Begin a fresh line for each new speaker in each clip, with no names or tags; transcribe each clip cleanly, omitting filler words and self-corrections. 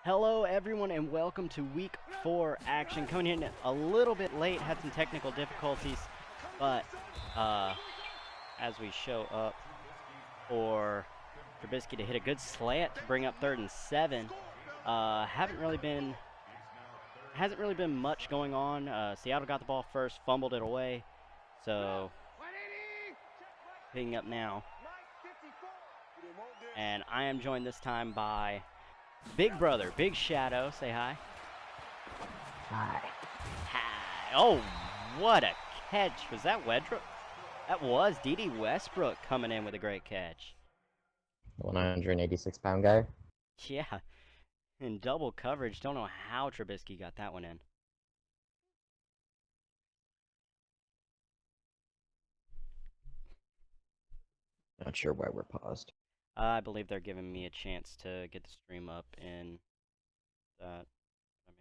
Hello, everyone, and welcome to Week 4 action. Coming in a little bit late, had some technical difficulties, but as we show up for Trubisky to hit a good slant to bring up 3rd and 7, hasn't really been much going on. Seattle got the ball first, fumbled it away, so picking up now. And I am joined this time by Big Brother, Big Shadow. Say hi.
Hi.
Hi. Oh, what a catch. Was that Wedrup? That was D.D. Westbrook coming in with a great catch.
186-pound guy.
Yeah. In double coverage. Don't know how Trubisky got that one in.
Not sure why we're paused.
I believe they're giving me a chance to get the stream up in that. I may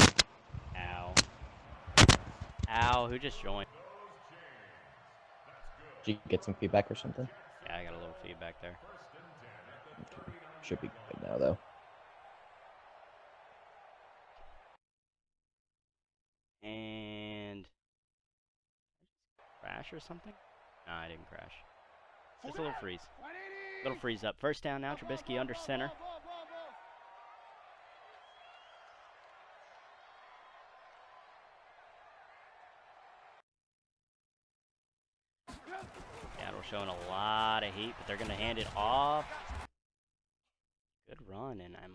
be wrong. Ow. Ow, who just joined?
Did you get some feedback or something?
Yeah, I got a little feedback there.
Okay. Should be good now, though.
And crash or something? No, I didn't crash. Just a little freeze. Little freeze up. First down now, Trubisky under center. Seattle showing a lot of heat, but they're going to hand it off. Good run, and am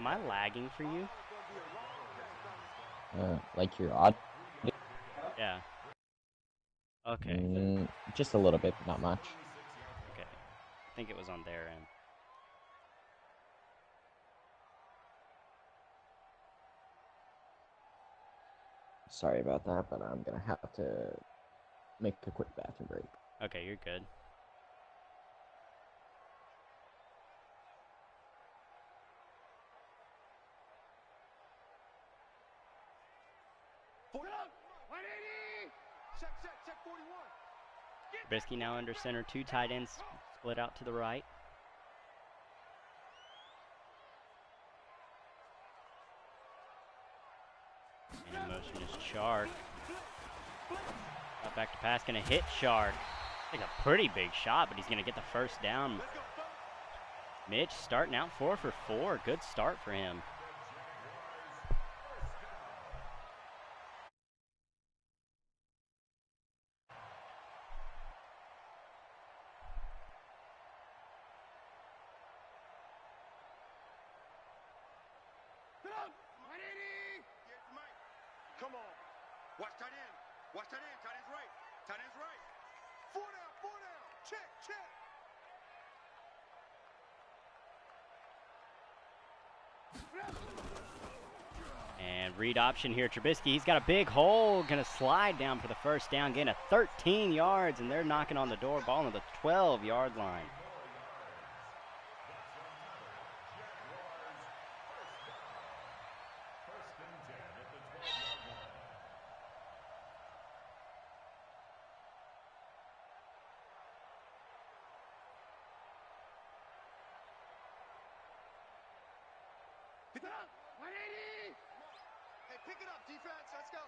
I lagging for you?
Like your odd?
Yeah. Okay.
Just a little bit, but not much.
Okay. I think it was on their end.
Sorry about that, but I'm gonna have to make a quick bathroom break.
Okay, you're good. Trubisky now under center, 2 tight ends split out to the right. And in motion is Chark. Up back to pass, gonna hit Chark. I think a pretty big shot, but he's gonna get the first down. Mitch starting out 4 for 4. Good start for him.
Come on. Watch tight end. Watch tight end. Tight end's right. Tight end's right. 4 down. 4 down. Check.
And read option here. Trubisky, he's got a big hole. Going to slide down for the first down. Getting a 13 yards, and they're knocking on the door. Ball on the 12-yard line.
Hey, pick it up, defense. Let's go.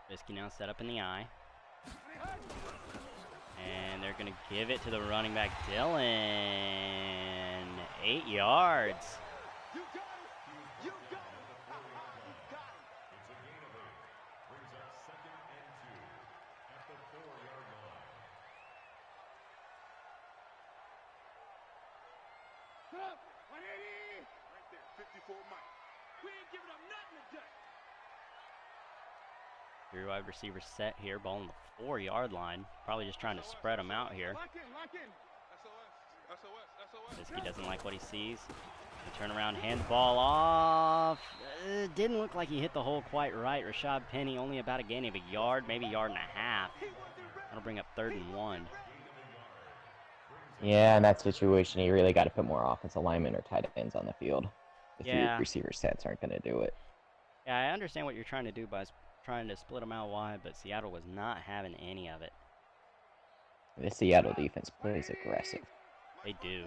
Trubisky now set up in the eye. And they're going to give it to the running back, Dylan. 8 yards.
You got it. You got it. You got it.
It's a gain of 8. Brings up 2nd and 2 at the 4-yard line.
Right there, 54 Mike. We ain't giving up nothing today.
3 wide receivers set here. Ball on the 4-yard line. Probably just trying to spread them out here.
Lock in. SOS.
Trubisky doesn't like what he sees. They turn around, hand the ball off. Didn't look like he hit the hole quite right. Rashad Penny only about a gain of a yard, maybe a yard and a half. That'll bring up 3rd and 1.
Yeah, in that situation, you really got to put more offensive linemen or tight ends on the field. The
Yeah.
receiver sets aren't going to do it.
Yeah, I understand what you're trying to do by trying to split them out wide, but Seattle was not having any of it.
The Seattle defense plays aggressive.
They do.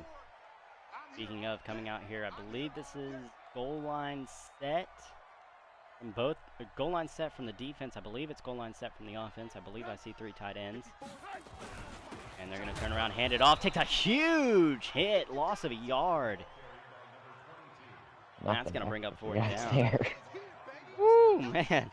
Speaking of coming out here, I believe this is goal line set from both. Goal line set from the defense. I believe it's goal line set from the offense. I believe I see 3 tight ends. And they're going to turn around, hand it off. Takes a huge hit. Loss of a yard. That's going to bring up 4th down.
There.
Woo, man.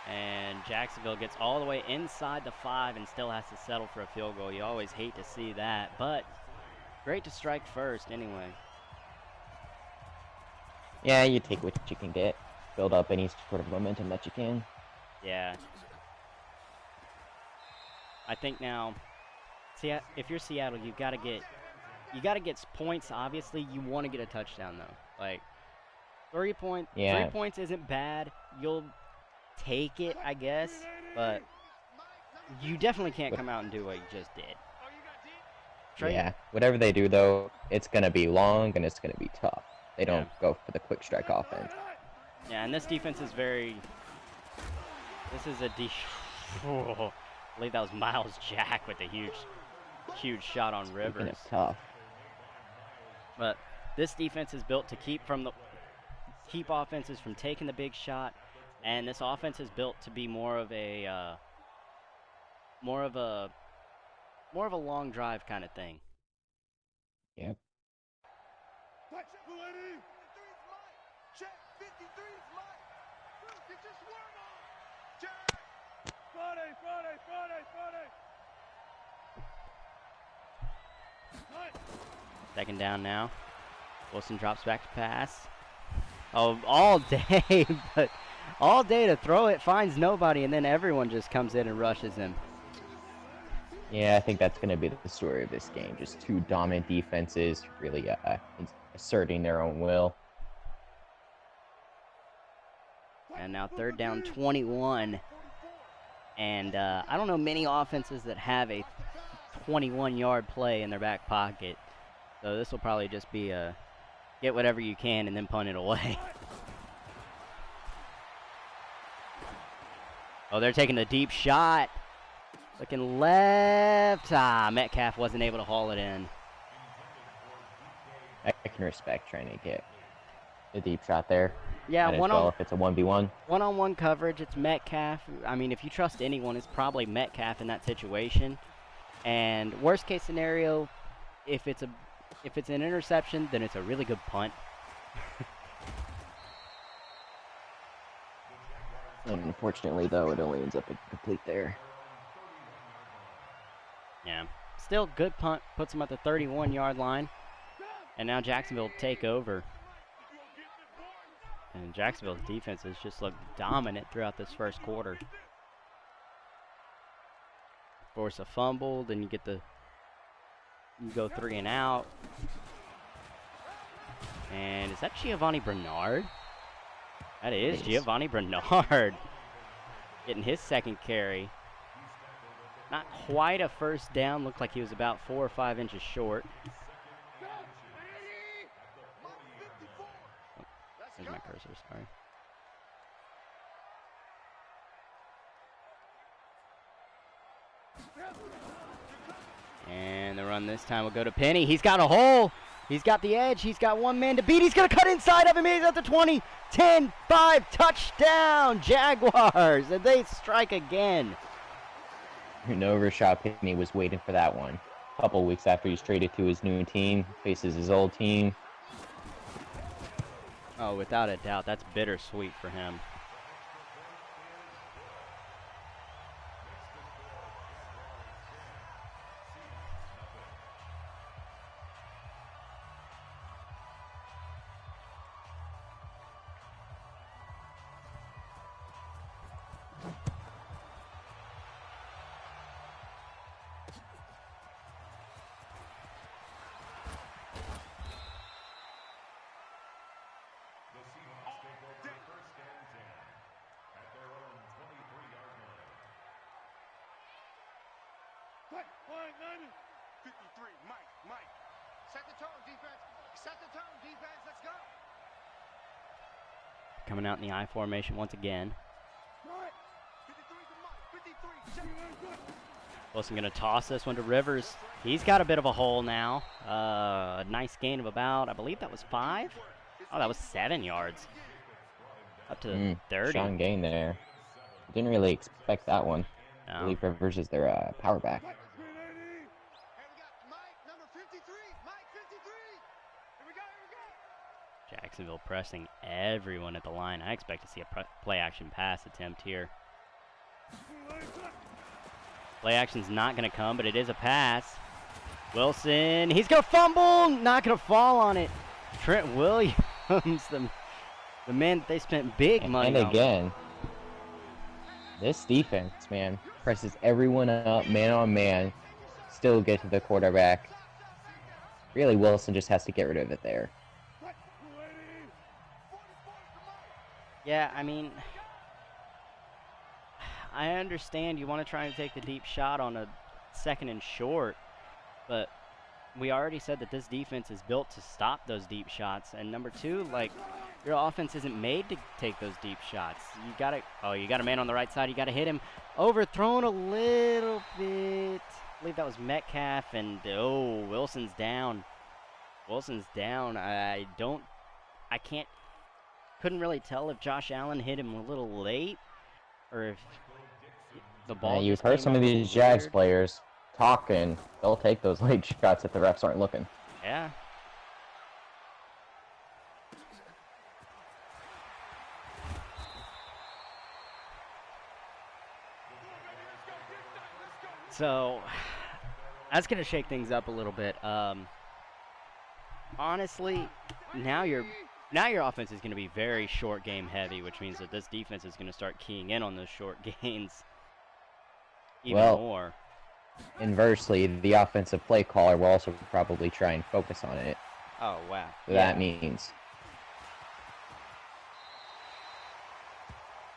And Jacksonville gets all the way inside the 5 and still has to settle for a field goal. You always hate to see that, but great to strike first anyway.
Yeah, you take what you can get. Build up any sort of momentum that you can.
Yeah. I think now, if you're Seattle, you gotta get points. Obviously, you want to get a touchdown though. Like 3 points.
Yeah.
3 points isn't bad. You'll take it, I guess, but you definitely can't come out and do what you just did.
Yeah. Whatever they do though, it's gonna be long and it's gonna be tough. They don't go for the quick strike offense.
Yeah, and this defense is very. This is a I believe that was Miles Jack with a huge shot on Rivers.
It's tough.
But this defense is built to keep offenses from taking the big shot, and this offense is built to be more of a long drive kind of thing.
Yep.
Second down now. Wilson drops back to pass. Oh, all day, but all day to throw it, finds nobody, and then everyone just comes in and rushes him.
Yeah, I think that's going to be the story of this game. Just 2 dominant defenses really asserting their own will.
And now 3rd down, 21. And I don't know many offenses that have a 21-yard play in their back pocket. So this will probably just be a get whatever you can and then punt it away. Oh, they're taking the deep shot. Looking left. Metcalf wasn't able to haul it in.
I can respect trying to get the deep shot there.
Yeah,
if it's a 1v1.
One-on-one coverage, it's Metcalf. I mean, if you trust anyone, it's probably Metcalf in that situation. And worst case scenario, if it's an interception, then it's a really good punt.
Unfortunately, though, it only ends up incomplete there.
Yeah. Still good punt. Puts him at the 31-yard line. And now Jacksonville take over. And Jacksonville's defense has just looked dominant throughout this first quarter. Force a fumble, then you go 3 and out. And is that Giovanni Bernard? That is Giovanni Bernard. Getting his second carry. Not quite a first down. Looked like he was about 4 or 5 inches short. Oh, there's my cursor, sorry. And the run this time will go to Penny. He's got a hole. He's got the edge. He's got one man to beat. He's going to cut inside of him. He's at the 20. 10, 5, touchdown, Jaguars. And they strike again.
You know, Rashad Penny was waiting for that one. A couple weeks after he's traded to his new team, faces his old team.
Oh, without a doubt. That's bittersweet for him.
The Seahawks take over 1st and 10 at their own 23-yard line.
53, Mike. Set the tone, defense. Set the tone, defense. Let's go.
Coming out in the I formation once again.
53 to Mike. 53.
Wilson going to toss this one to Rivers. He's got a bit of a hole now. A nice gain of about, I believe that was 5. Oh, that was 7 yards. Up to 30.
Strong gain there. Didn't really expect that one. I
No.
believe Rivers is their power back.
And we got Mike, number 53. Mike, 53. Here we go, here we go.
Jacksonville pressing everyone at the line. I expect to see a play action pass attempt here. Play action's not going to come, but it is a pass. Wilson, he's going to fumble, not going to fall on it. Trent Williams, the man that they spent big money
And
on.
again, this defense, man, presses everyone up, man on man, still get to the quarterback. Really, Wilson just has to get rid of it there.
Yeah, I mean, I understand you want to try and take the deep shot on a 2nd and short, but we already said that this defense is built to stop those deep shots. And number 2, like, your offense isn't made to take those deep shots. You got a man on the right side. You got to hit him. Overthrown a little bit. I believe that was Metcalf, and Wilson's down. Wilson's down. Couldn't really tell if Josh Allen hit him a little late or if the ball.
You've
just
heard
came
some
up
of these Jags
weird.
players talking. They'll take those late shots if the refs aren't looking.
Yeah. So that's going to shake things up a little bit. Honestly, now your offense is going to be very short game heavy, which means that this defense is going to start keying in on those short gains even more.
Inversely, the offensive play caller will also probably try and focus on it.
Oh, wow.
So that means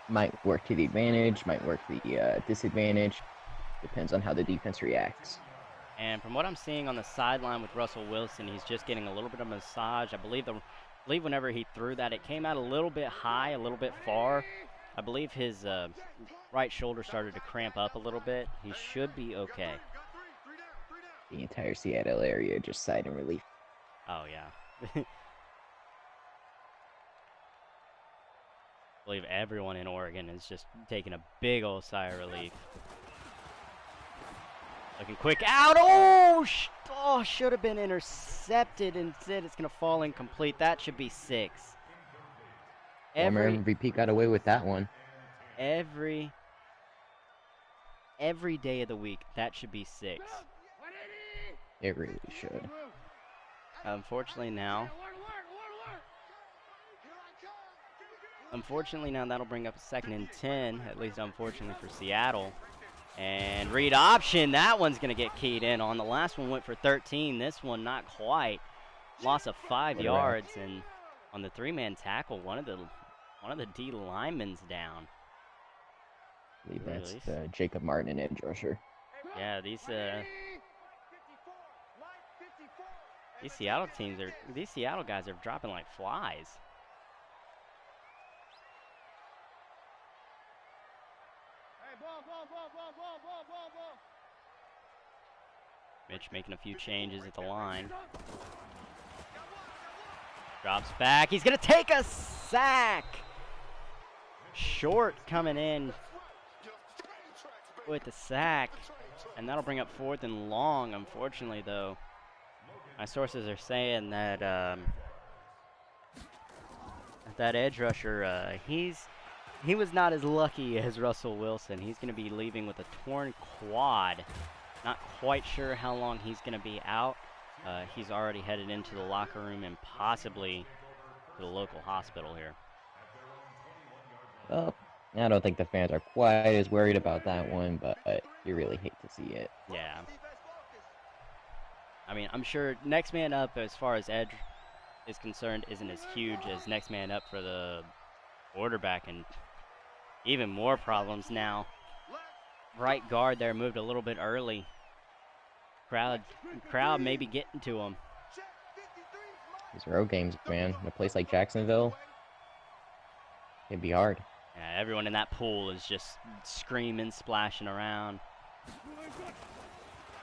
might work to the advantage, might work to the disadvantage. Depends on how the defense reacts.
And from what I'm seeing on the sideline with Russell Wilson, he's just getting a little bit of massage. I believe whenever he threw that, it came out a little bit high, a little bit far. I believe his right shoulder started to cramp up a little bit. He should be okay.
The entire Seattle area just sighed in relief.
Oh, yeah. I believe everyone in Oregon is just taking a big old sigh of relief. Looking quick out. Should have been intercepted. Instead, it's going to fall incomplete. That should be 6.
Former MVP got away with that one.
Every day of the week, that should be 6.
It really should.
Unfortunately now, that'll bring up a 2nd and 10, at least unfortunately for Seattle. And read option, that one's going to get keyed in on. The last one went for 13. This one not quite. Loss of 5 yards, and on the 3-man tackle, one of the D linemen's down.
I believe that's Jacob Martin, an edge rusher.
Yeah, these Seattle these Seattle guys are dropping like flies. Mitch making a few changes at the line. Drops back. He's going to take a sack. Short coming in with the sack. And that'll bring up 4th and long. Unfortunately, though, my sources are saying that that edge rusher, he was not as lucky as Russell Wilson. He's going to be leaving with a torn quad. Not quite sure how long he's going to be out. He's already headed into the locker room and possibly to the local hospital here.
Well, I don't think the fans are quite as worried about that one, but you really hate to see it.
Yeah. I mean, I'm sure next man up as far as edge is concerned isn't as huge as next man up for the quarterback, and even more problems now. Right guard there moved a little bit early. Crowd maybe getting to him.
These road games, man. In a place like Jacksonville, it'd be hard.
Yeah, everyone in that pool is just screaming, splashing around.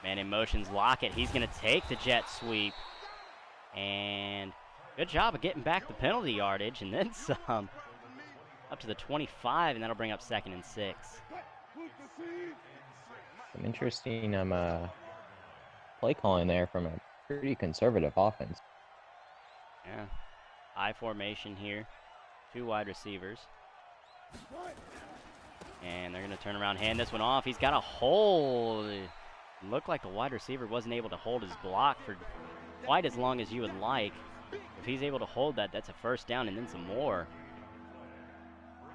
Man in motion's Lockett. He's going to take the jet sweep. And good job of getting back the penalty yardage and then some. Up to the 25, and that'll bring up 2nd and 6.
Some interesting play calling there from a pretty conservative offense.
Yeah. I formation here. 2 wide receivers. And they're going to turn around, hand this one off. He's got a hold. It looked like the wide receiver wasn't able to hold his block for quite as long as you would like. If he's able to hold that, that's a first down and then some more.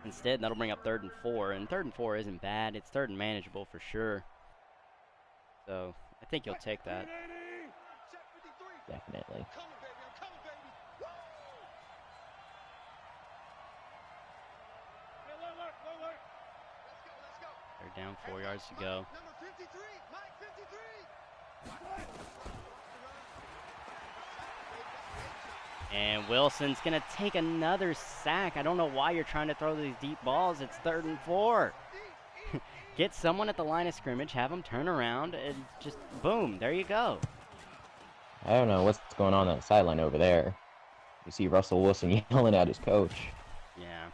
Instead, that'll bring up 3rd and 4. And 3rd and 4 isn't bad. It's 3rd and manageable for sure. So I think you'll take that.
Definitely.
They're down 4 yards to go. And Wilson's going to take another sack. I don't know why you're trying to throw these deep balls. It's 3rd and 4. Get someone at the line of scrimmage, have them turn around, and just boom, there you go.
I don't know what's going on that sideline over there. You see Russell Wilson yelling at his coach.
Yeah.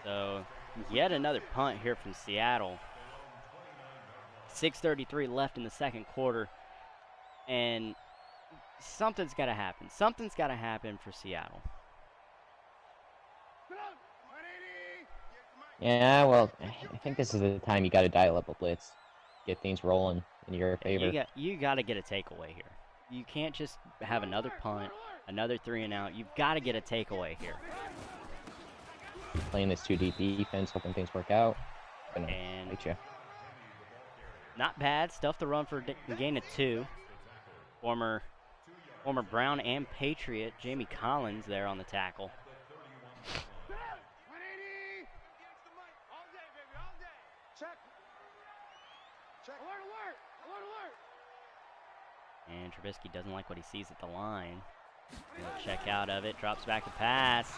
So, yet another punt here from Seattle. 6:33 left in the 2nd quarter. And something's got to happen. Something's got to happen for Seattle.
Yeah, well, I think this is the time you got to dial up a blitz. Get things rolling in your favor.
You got to get a takeaway here. You can't just have another punt, another 3 and out. You've got to get a takeaway here.
Playing this 2 deep defense, hoping things work out. Gonna
And
fight you.
not bad. Stuff to run for a gain of 2. Former Brown and Patriot Jamie Collins there on the tackle. And Trubisky doesn't like what he sees at the line. He'll check out of it, drops back to pass.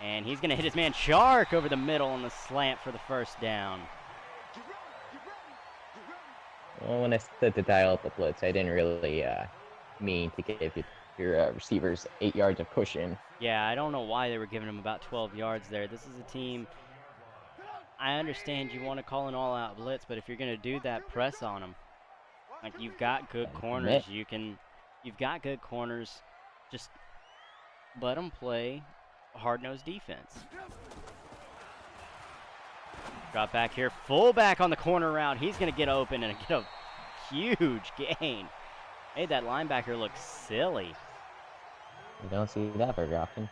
And he's going to hit his man Shark over the middle on the slant for the first down.
Well, when I said to dial up a blitz, I didn't really mean to give your receivers 8 yards of cushion.
Yeah, I don't know why they were giving him about 12 yards there. This is a team, I understand you want to call an all-out blitz, but if you're going to do that, press on them. Like, you've got good corners. You've got good corners. Just let them play hard-nosed defense. Drop back here. Fullback on the corner route. He's going to get open and get a huge gain. Made that linebacker look silly.
You don't see that very often.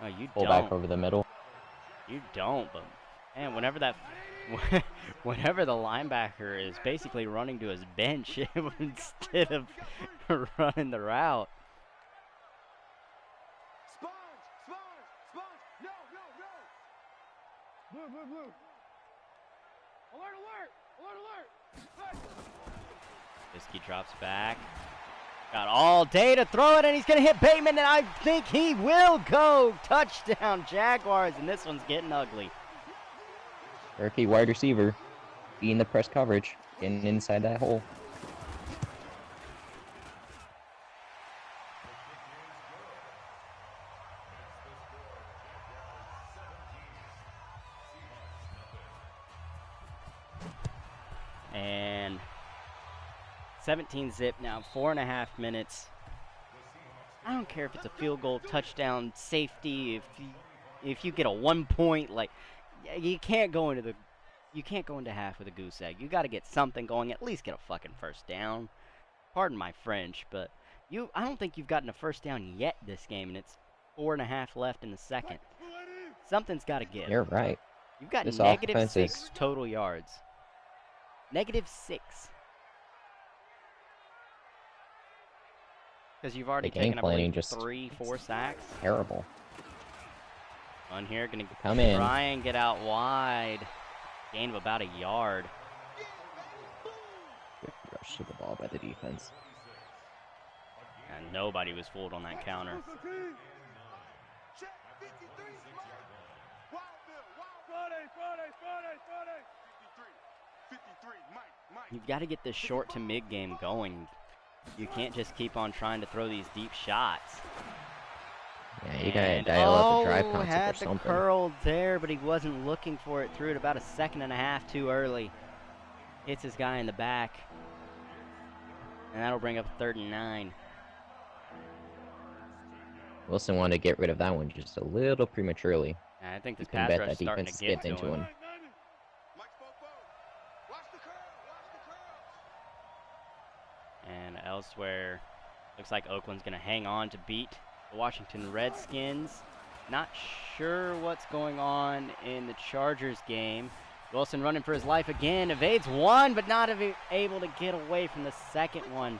Oh, you
Fullback
don't.
over the middle.
You don't, but man, whenever the linebacker is basically running to his bench instead of running the route.
Sponge! No! Blue! Alert!
Trubisky drops back. Got all day to throw it, and he's going to hit Bateman, and I think he will go. Touchdown, Jaguars, and this one's getting ugly.
Rookie wide receiver, beating the press coverage, getting inside that hole.
And 17 zip now, 4.5 minutes. I don't care if it's a field goal, touchdown, safety. If you get a 1 point, like you can't go into half with a goose egg. You got to get something going. At least get a fucking first down. Pardon my French, but I don't think you've gotten a first down yet this game, and it's 4.5 left in the 2nd. Something's got to give.
You're right.
You've got
This
negative
offense
6
is-
total yards. Negative 6. Because you've already
The game
taken, I
planning
believe,
just-
3-4 sacks.
Terrible.
On here, going to
Come in.
try and get out wide. Gain of about a yard.
Good rush to the ball by the defense.
Nobody was fooled on that counter.
Check 53 Friday. 53, Mike.
You've got to get this short to mid game going. You can't just keep on trying to throw these deep shots.
Yeah, you gotta dial up the drive concept
had
or
the
something.
curl there, but he wasn't looking for it. Threw it about a second and a half too early. Hits his guy in the back. And that'll bring up 3rd and 9.
Wilson wanted to get rid of that one just a little prematurely.
And I think
You
this
can
pass
bet
rush is
that
starting
defense
to get
skipped
to
into
him.
him.
Mike Bobo. Watch the curl.
And elsewhere, looks like Oakland's going to hang on to beat the Washington Redskins. Not sure what's going on in the Chargers game. Wilson running for his life again. Evades one, but not able to get away from the second one.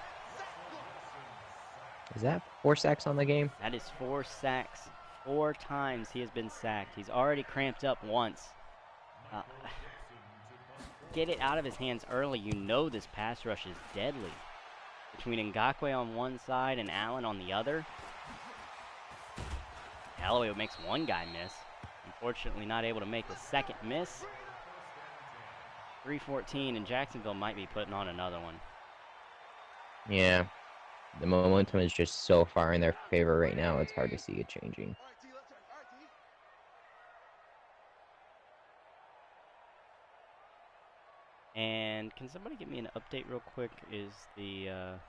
Is that 4 sacks on the game?
That is 4 sacks. 4 times he has been sacked. He's already cramped up once. Get it out of his hands early. You know this pass rush is deadly. Between Ngakoue on one side and Allen on the other. Callaway makes one guy miss. Unfortunately not able to make the second miss. 3-14, and Jacksonville might be putting on another one.
Yeah. The momentum is just so far in their favor right now, it's hard to see it changing.
All right, T, let's turn. All right, T.
And can somebody give me an update real quick? Is the
Banjo.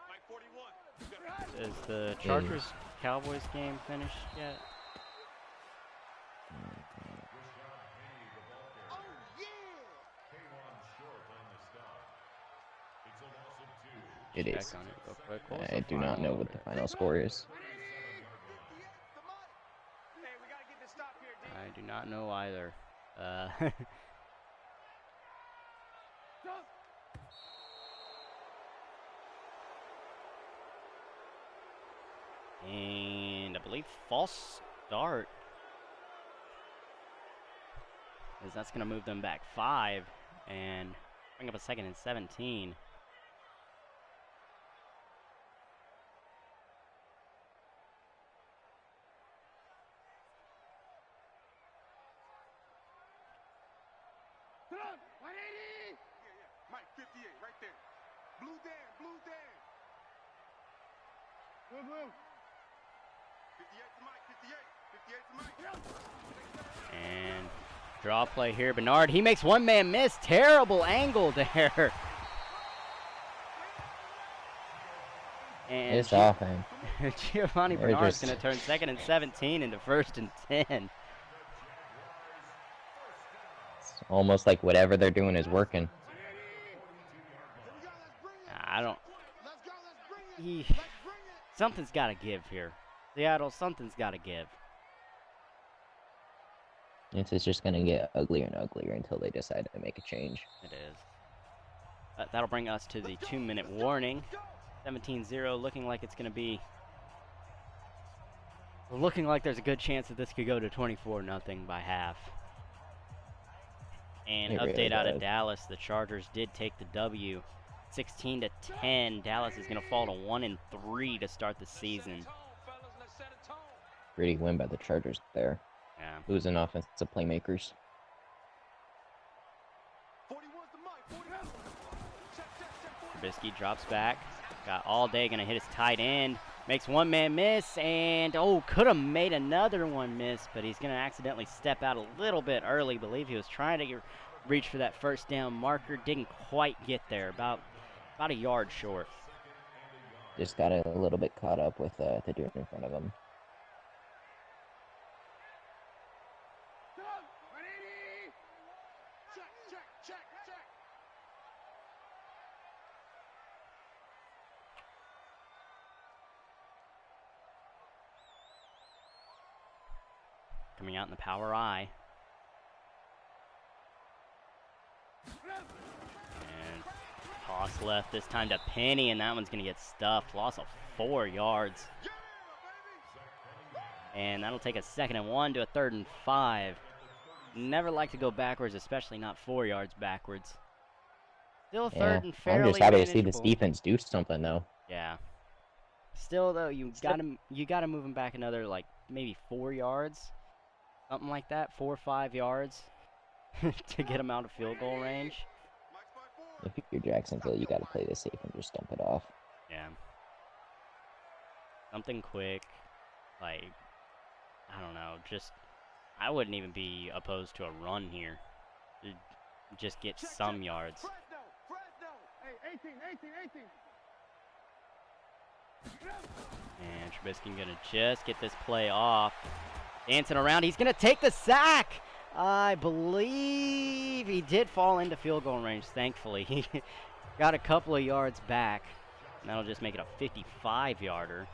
Mike 41. You got it.
is the Chargers Cowboys game finished yet?
Oh, yeah.
It
Check
is.
on it real quick. What was
I
the
do not know
final?
what the final score is.
Hey, we gotta get this stop here, D.
I do not know either. And I believe false start. As that's going to move them back 5 and bring up a 2nd and 17.
Yeah. Mike 58, right there. Blue Dan. 58 to Mike, 58 to Mike.
And draw play here. Bernard, he makes one man miss. Terrible angle there. And
It's offense.
Giovanni
They're
Bernard's
just-
going to turn 2nd and 17 into 1st and 10.
It's almost like whatever they're doing is working.
I don't.
Let's bring it.
Something's got to give here. Seattle, something's got to give.
It's just going to get uglier and uglier until they decide to make a change.
It is. That'll bring us to the 2-minute warning. 17-0, looking like it's going to be... Looking like there's a good chance that this could go to 24-0 by half. And
It
update
really
out of
does.
Dallas, the Chargers did take the W. 16-10. Dallas is going to fall to 1-3 to start the season.
Pretty win by the Chargers there.
Yeah.
Losing offensive playmakers.
41 to Mike. 41. Check.
Trubisky drops back. Got all day, going to hit his tight end. Makes one man miss, and could have made another one miss, but he's going to accidentally step out a little bit early. Believe he was trying to reach for that first down marker. Didn't quite get there. About a yard short.
Just got a little bit caught up with the dude in front of him.
Check.
Coming out in the power I. And toss left this time to Penny, and that one's going to get stuffed. Loss of 4 yards. And that'll take a 2nd and 1 to a 3rd and 5. Never like to go backwards, especially not 4 yards backwards. Still
Yeah,
third and
I'm
fairly
just happy to see this
manageable.
defense do something though.
Yeah. Still though, you gotta move him back another like maybe 4 yards, something like that, 4 or 5 yards, to get him out of field goal range.
If you're Jacksonville, you got to play this safe and just dump it off.
Yeah. Something quick, like I don't know, just I wouldn't even be opposed to a run here. Just get some yards.
Hey, 18.
And Trubisky gonna just get this play off. Dancing around, he's gonna take the sack! I believe he did fall into field goal range, thankfully. He got a couple of yards back. And that'll just make it a 55-yarder.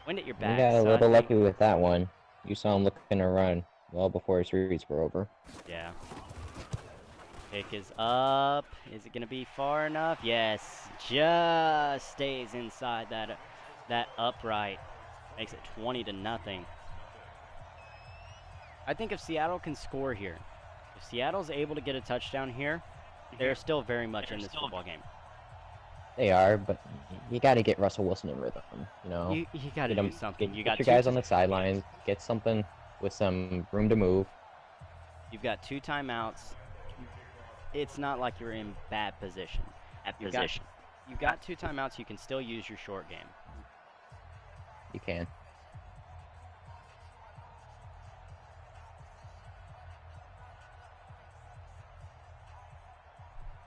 Wind at your back.
You got a
so I
little
think-
lucky with that one. You saw him looking to run well before his reads were over.
Yeah. Pick is up. Is it gonna be far enough? Yes. Just stays inside that upright. Makes it 20-0. I think if Seattle can score here, if Seattle's able to get a touchdown here, they're still very much in this football game.
They are, but you got to get Russell Wilson in rhythm. You know,
You got to
Get
do
'em-
something.
Get,
You
get
got
your
two
guys
ti-
on the sidelines. Get something with some room to move.
You've got 2 timeouts. It's not like you're in bad position. You've got 2 timeouts. You can still use your short game.
You can.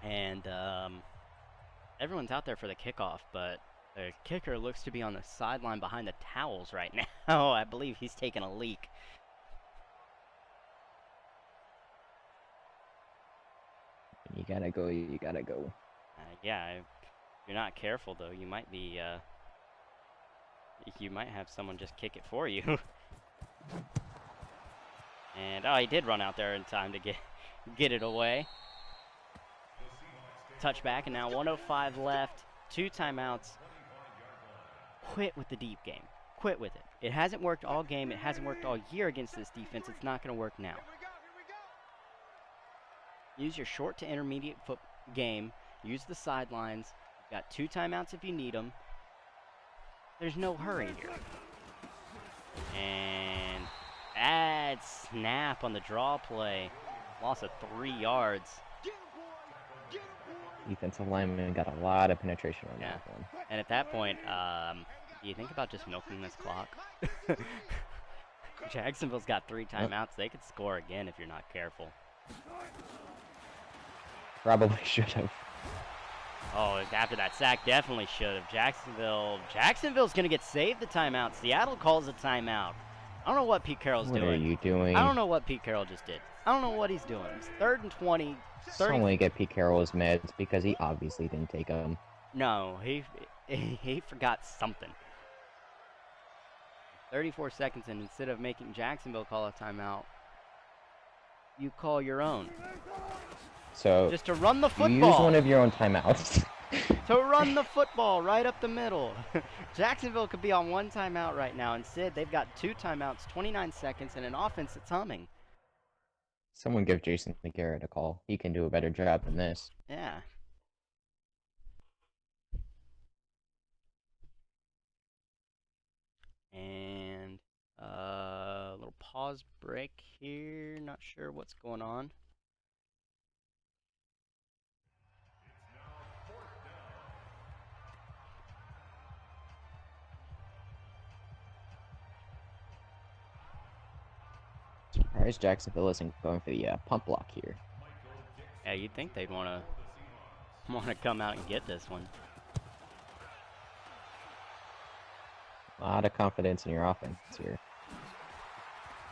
And everyone's out there for the kickoff, but the kicker looks to be on the sideline behind the towels right now. I believe he's taking a leak.
You gotta go. You gotta go.
Yeah, if you're not careful though, you might be. You might have someone just kick it for you. And oh, he did run out there in time to get it away. Touchback, and now 1:05 left. 2 timeouts. Quit with the deep game. Quit with it. It hasn't worked all game. It hasn't worked all year against this defense. It's not going to work now. Use your short to intermediate foot game. Use the sidelines. You've got 2 timeouts if you need them. There's no hurry here. And bad snap on the draw play. Loss of 3 yards.
Defensive lineman got a lot of penetration on
Yeah.
that one.
And at that point, do you think about just milking this clock? Jacksonville's got 3 timeouts. They could score again if you're not careful.
Probably should have.
Oh, after that sack, definitely should have. Jacksonville's going to get saved the timeout. Seattle calls a timeout. I don't know what Pete Carroll's
What
doing.
are you doing?
I don't know what Pete Carroll just did. I don't know what he's doing. It's 3rd and 20. 30.
Someone get Pete Carroll's meds because he obviously didn't take them.
No, he forgot something. 34 seconds, and instead of making Jacksonville call a timeout, you call your own.
So
Just to run the
you
football.
use one of your own timeouts.
To run the football right up the middle. Jacksonville could be on 1 timeout right now. Instead, they've got 2 timeouts, 29 seconds, and an offense that's humming.
Someone give Jason Garrett a call. He can do a better job than this.
Yeah. And a little pause break here. Not sure what's going on.
Surprised Jacksonville isn't going for the pump block here.
Yeah, you'd think they'd want to come out and get this one.
A lot of confidence in your offense here.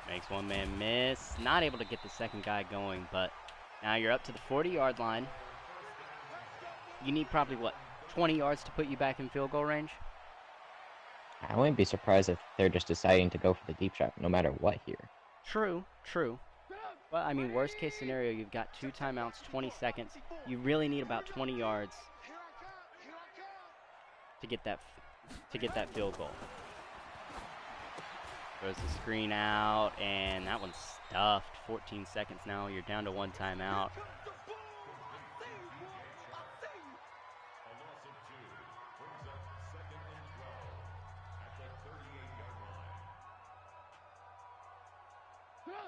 Makes one man miss. Not able to get the second guy going, but now you're up to the 40-yard line. You need probably, what, 20 yards to put you back in field goal range?
I wouldn't be surprised if they're just deciding to go for the deep shot no matter what here.
True. But, I mean, worst case scenario, you've got 2 timeouts, 20 seconds. You really need about 20 yards to get that field goal. Throws the screen out, and that one's stuffed. 14 seconds now. You're down to 1 timeout.
You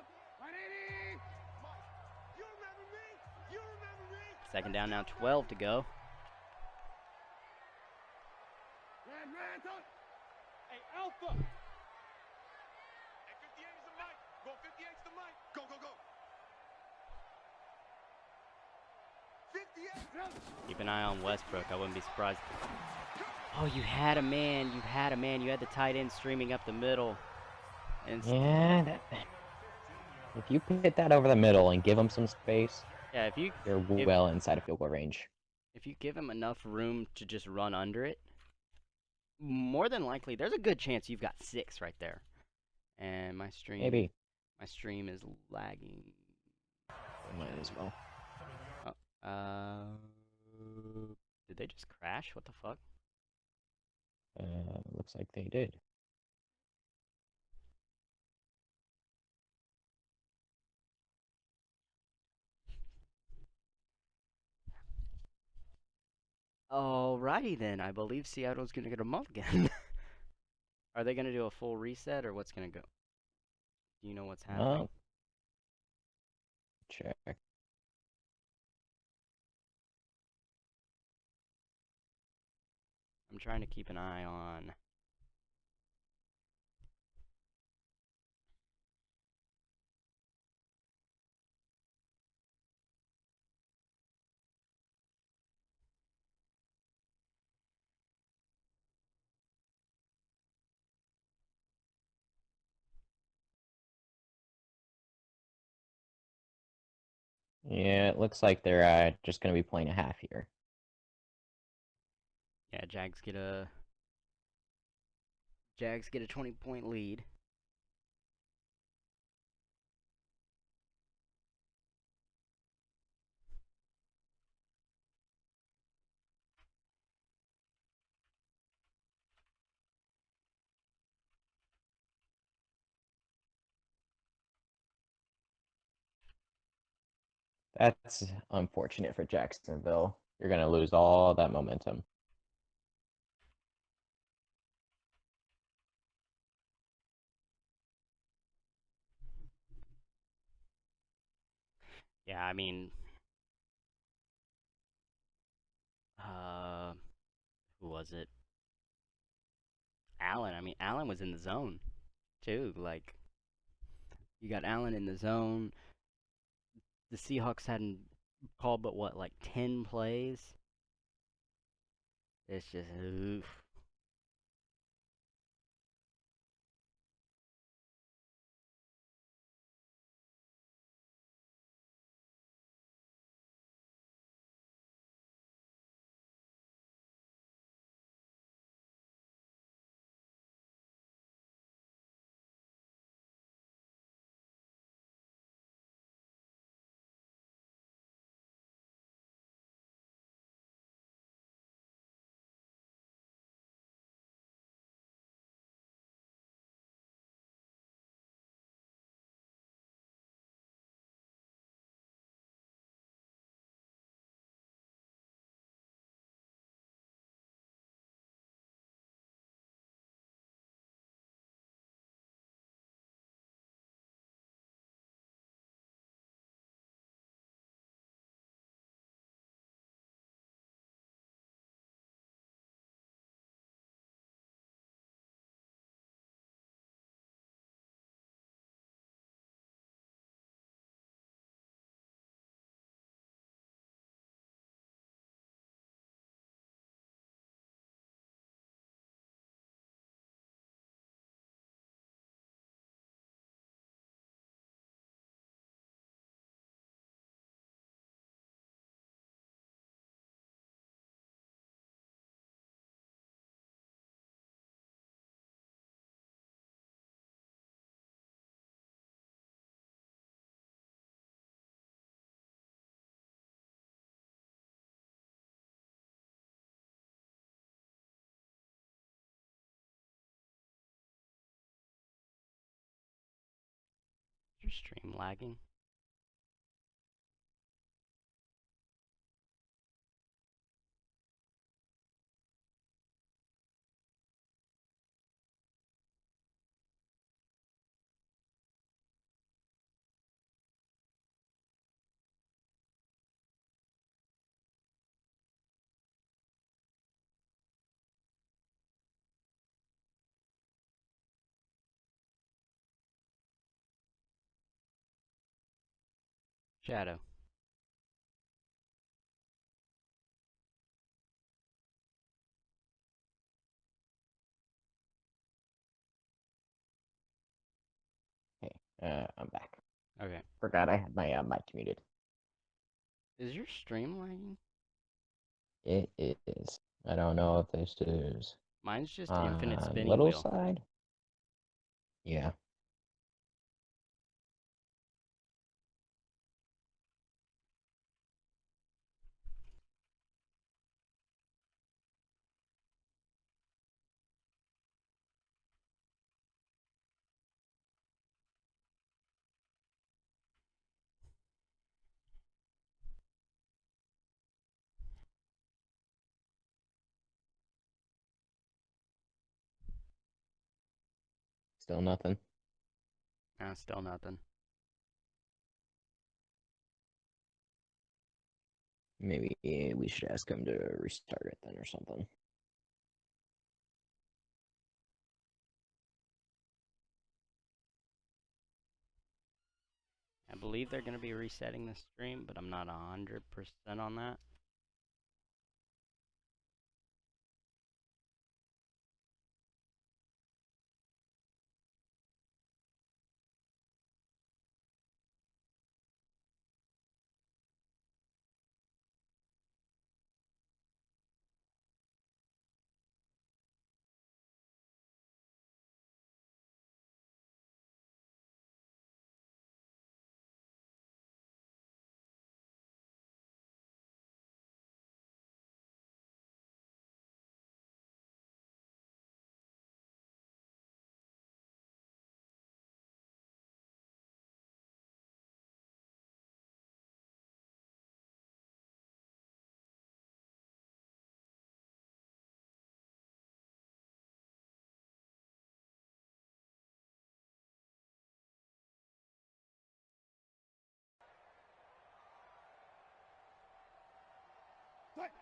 remember me? You remember me?
Second down now, 12 to go.
Hey, Alpha. Hey, 58 is the mic. Go, 58 is the mic. Go, go, go. 58.
Keep an eye on Westbrook. I wouldn't be surprised. Oh, you had a man. You had a man. You had the tight end streaming up the middle. And
Yeah, if you hit that over the middle and give him some space,
yeah, if
you're well inside of field goal range.
you give him enough room to just run under it, more than likely, there's a good chance you've got 6 right there. And my stream
Maybe.
is lagging.
Might as well.
Did they just crash? What the fuck?
Looks like they did.
Alrighty then. I believe Seattle's gonna get a mulligan. Are they gonna do a full reset or what's gonna go? Do you know what's happening?
Check.
I'm trying to keep an eye on.
Yeah, it looks like they're just going to be playing a half here.
Yeah, Jags get a 20-point lead.
That's unfortunate for Jacksonville. You're going to lose all that momentum.
Yeah, I mean, who was it? Allen. I mean, Allen was in the zone too. Like, you got Allen in the zone. The Seahawks hadn't called but what, like 10 plays? It's just oof. Your stream lagging? Shadow.
Hey, I'm back.
Okay.
Forgot I had my mic muted.
Is your stream lagging?
It is. I don't know if this is
Mine's just infinite
on
spinning
little
wheel.
side. Yeah. Still nothing.
Still nothing.
Maybe we should ask him to restart it then or something.
I believe they're going to be resetting the stream, but I'm not 100% on that.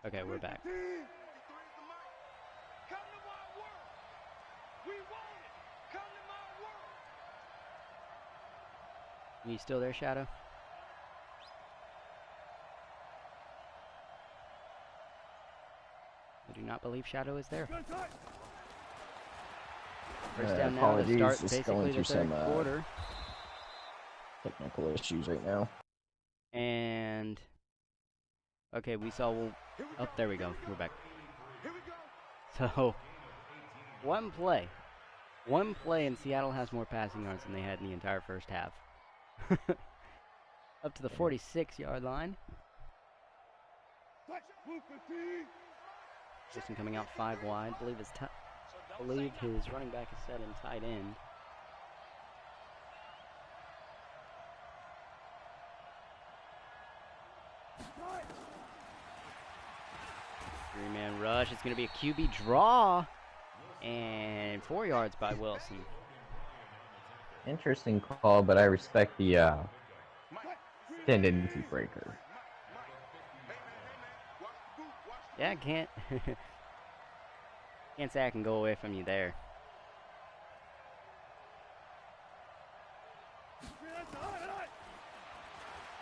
Okay, we're back.
Come to my world. We want it. Come to my world.
Are you still there, Shadow? I do not believe Shadow is there. First down now to
Apologies,
start
just
basically
going
the
through
third
some
quarter.
technical issues right now.
And okay, we saw. Oh, there we go. We're back.
Here we go.
So one play, and Seattle has more passing yards than they had in the entire first half. Up to the 46-yard line. Wilson coming out 5 wide. Believe his running back is set in tight end. Three-man rush. It's going to be a QB draw. And 4 yards by Wilson.
Interesting call, but I respect the tendency breaker.
Yeah, can't say I can go away from you there.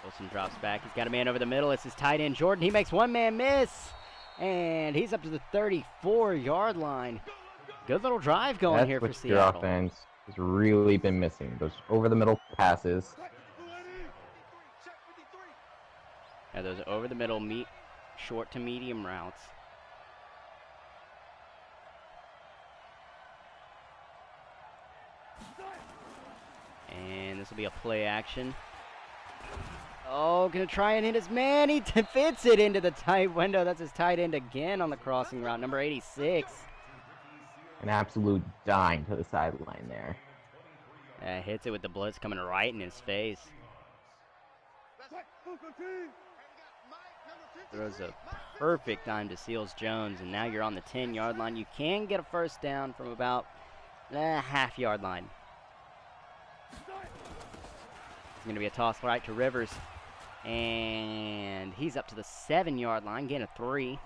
Wilson drops back. He's got a man over the middle. It's his tight end, Jordan. He makes one man miss. And he's up to the 34-yard line. Good little drive going here for Seattle.
Your offense has really been missing. Those over-the-middle passes.
Yeah, those over-the-middle short to medium routes. And this will be a play action. Oh, gonna try and hit his man. He fits it into the tight window. That's his tight end again on the crossing route, number 86.
An absolute dime to the sideline there.
Yeah, hits it with the blitz coming right in his face. Throws a perfect time to Seals Jones, and now you're on the 10-yard line. You can get a first down from about half-yard line. It's going to be a toss right to Rivers. And he's up to the 7-yard line, getting a 3.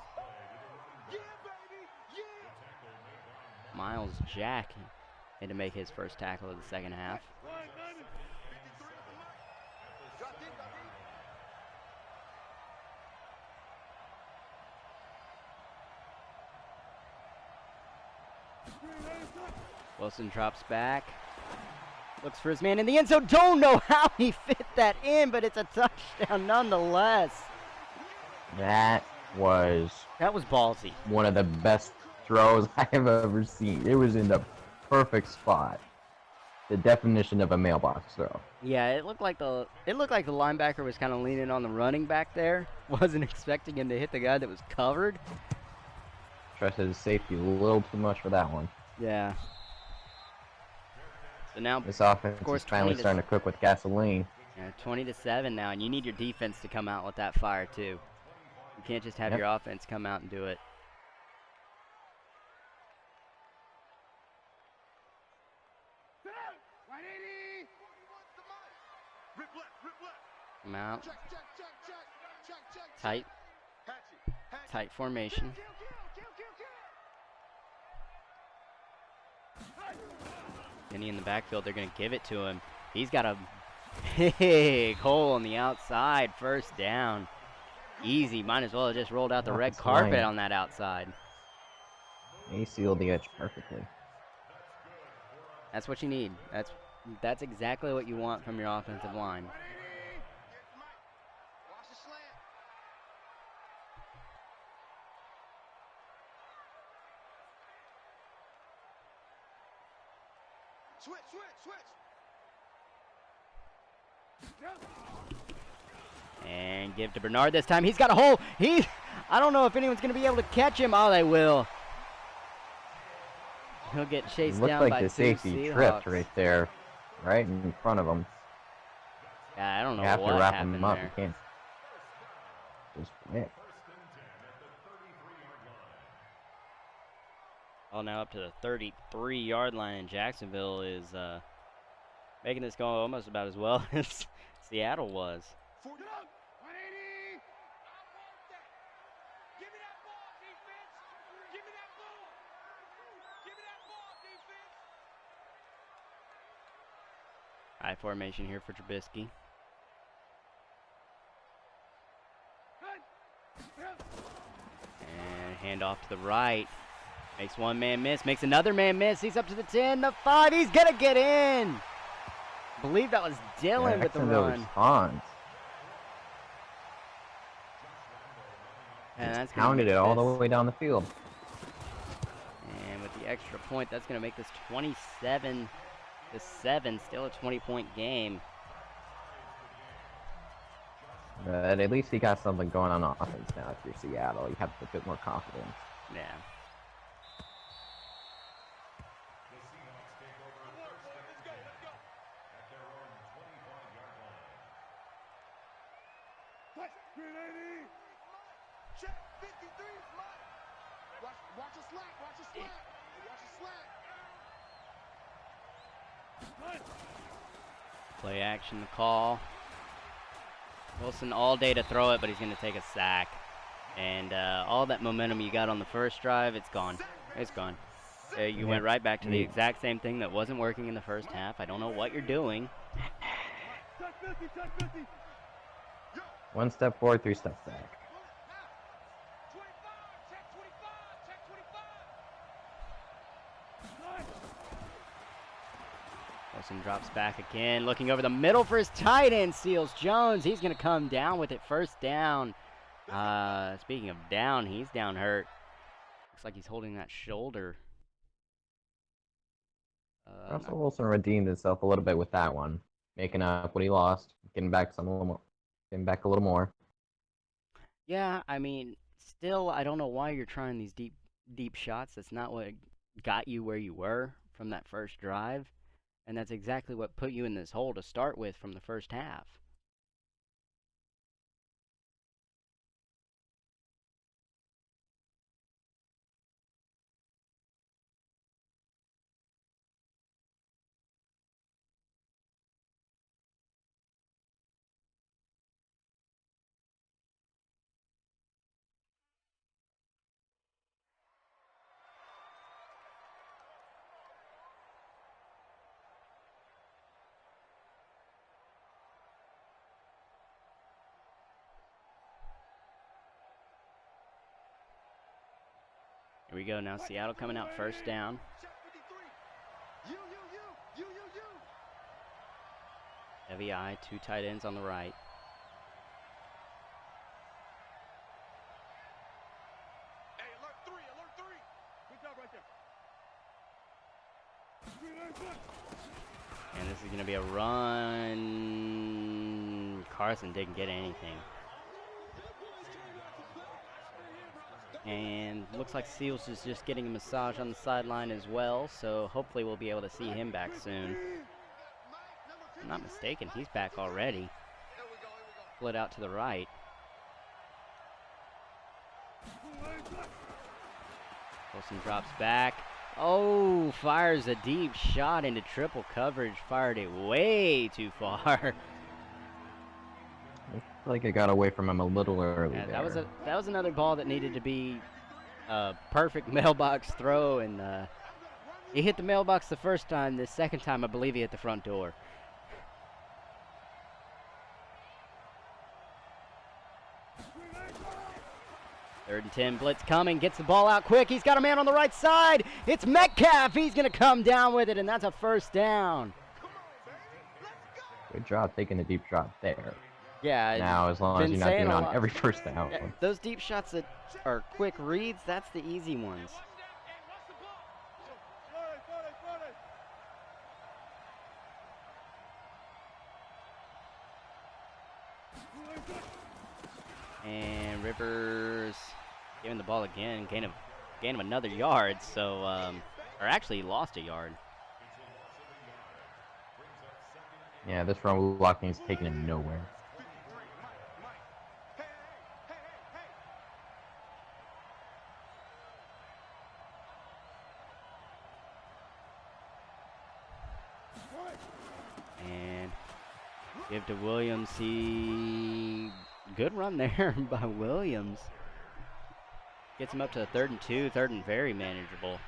Miles Jack had to make his first tackle of the second half. Wilson drops back. Looks for his man in the end zone. Don't know how he fit that in, but it's a touchdown nonetheless.
That was
ballsy.
one of the best throws I have ever seen. It was in the perfect spot. The definition of a mailbox throw.
Yeah, it looked like the linebacker was kind of leaning on the running back there. Wasn't expecting him to hit the guy that was covered.
Trusted his safety a little too much for that one.
Yeah. So now
This offense
course,
is finally
20 to
starting to cook with gasoline.
yeah, 20-7 now, and you need your defense to come out with that fire too. You can't just have your offense come out and do it. Come out. Tight formation. Kenny in the backfield, they're going to give it to him. He's got a big hole on the outside, first down. Easy, might as well have just rolled out the red carpet on that outside.
He sealed the edge perfectly.
That's what you need. That's exactly what you want from your offensive line. And give to Bernard this time. He's got a hole. I don't know if anyone's going to be able to catch him. Oh, they will. He'll get chased down by
Looked like the safety tripped right there, right in front of him.
Yeah, I don't know
you have
what
to wrap
happened
him up.
there.
You can't just whip.
Well, now up to the 33-yard line, and Jacksonville is making this go almost about as well as Seattle was. High formation here for Trubisky. And handoff to the right. Makes one man miss, makes another man miss. He's up to the 10, the 5. He's going to get in. I believe that was Dylan with the run.
Responds.
And that's
counted it all the way down the field.
And with the extra point, that's going to make this 27-7, still a 20-point game.
But at least he got something going on offense now. If you're Seattle, you have a bit more confidence.
Yeah. Play action, the call. Wilson all day to throw it, but he's going to take a sack. And all that momentum you got on the first drive, it's gone. It's gone. You went right back to the exact same thing that wasn't working in the first half. I don't know what you're doing.
One step forward, 3 steps back.
Wilson drops back again, looking over the middle for his tight end, Seals Jones. He's going to come down with it, first down. Speaking of down, he's down hurt. Looks like he's holding that shoulder.
Russell Wilson redeemed himself a little bit with that one, making up what he lost, getting back a little more.
Yeah, I mean, still, I don't know why you're trying these deep shots. That's not what got you where you were from that first drive. And that's exactly what put you in this hole to start with from the first half. Here we go now. Seattle coming out first down. Heavy eye, 2 tight ends on the right.
Hey, alert 3, alert 3. Good job right there.
And this is going to be a run. Carson didn't get anything. And looks like Seals is just getting a massage on the sideline as well, so hopefully we'll be able to see him back soon. If I'm not mistaken, he's back already. Split out to the right. Wilson drops back. Oh, fires a deep shot into triple coverage. Fired it way too far.
I feel like I got away from him a little early
Yeah,
there.
that was another ball that needed to be a perfect mailbox throw, and he hit the mailbox the first time. The second time, I believe he hit the front door. Third and 10, blitz coming, gets the ball out quick. He's got a man on the right side. It's Metcalf. He's going to come down with it, and that's a first down.
Good job taking the deep shot there.
Yeah.
Now, as long as
been
you're not
saying
doing
a
on
lot.
every first down.
Yeah, those deep shots that are quick reads, that's the easy ones. And Rivers giving the ball again, gain of another yard. So, or actually lost a yard.
Yeah, this run blocking is taking him nowhere.
And give to Williams. Good run there by Williams. Gets him up to 3rd and 2, 3rd and very manageable.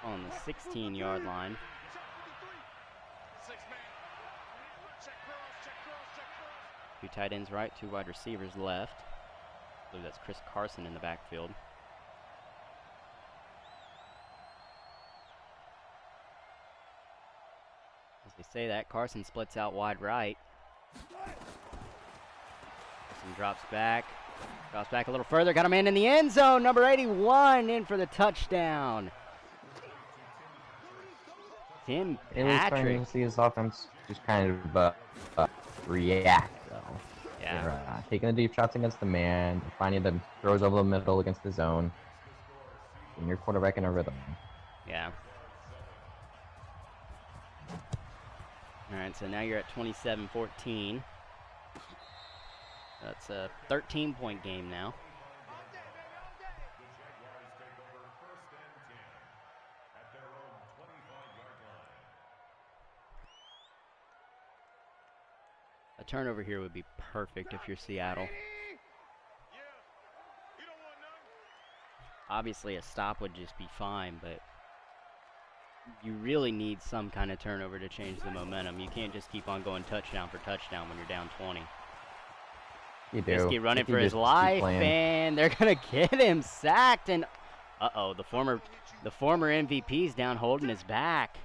On the 16-yard line. 2 tight ends right, 2 wide receivers left. I believe that's Chris Carson in the backfield. As they say that, Carson splits out wide right. Carson drops back a little further, got a man in the end zone, number 81 in for the touchdown. Tim
It was starting
Patrick.
to see his offense just kind of react, though.
Yeah.
They're taking the deep shots against the man, finding the throws over the middle against the zone, and your quarterback in a rhythm.
Yeah. All right, so now you're at 27-14. That's a 13-point game now. A turnover here would be perfect if you're Seattle. Obviously, a stop would just be fine, but you really need some kind of turnover to change the momentum. You can't just keep on going touchdown for touchdown when you're down 20.
You do.
Bisky running
If you
for his
just keep
life,
playing.
and they're gonna get him sacked. And the former MVP's down holding his back.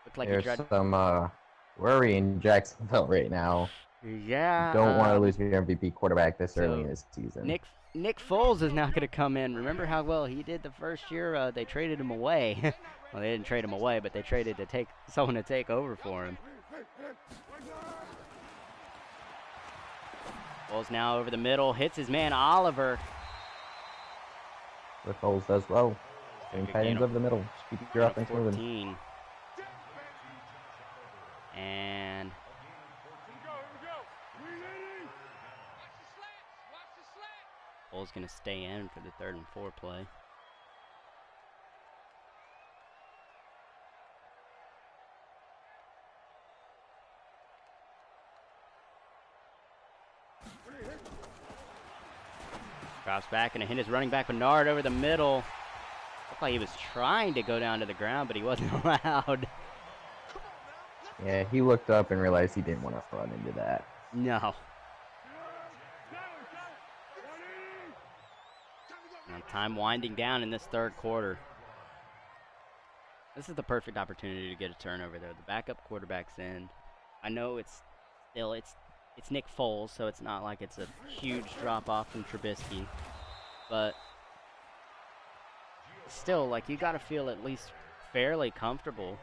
Looked like he
There's
tried.
some worry in Jacksonville right now.
Yeah.
You don't want to lose your MVP quarterback this
so
early in this season.
Nick Foles is now gonna come in. Remember how well he did the first year? They traded him away. Well, they didn't trade him away, but they traded to take someone to take over for him. Foles now over the middle, hits his man Oliver.
What Foles does well. Same
Good
tight
gain
ends
of-
over the middle. Just keep your offense moving.
14. And Foles gonna stay in for the 3rd and 4 play. Drops back and hit his running back Bernard over the middle. Looked like he was trying to go down to the ground, but he wasn't allowed.
Yeah, he looked up and realized he didn't want to run into that.
No. Time winding down in this third quarter. This is the perfect opportunity to get a turnover there. The backup quarterback's in. I know it's Nick Foles, so it's not like it's a huge drop off from Trubisky, but still, like, you got to feel at least fairly comfortable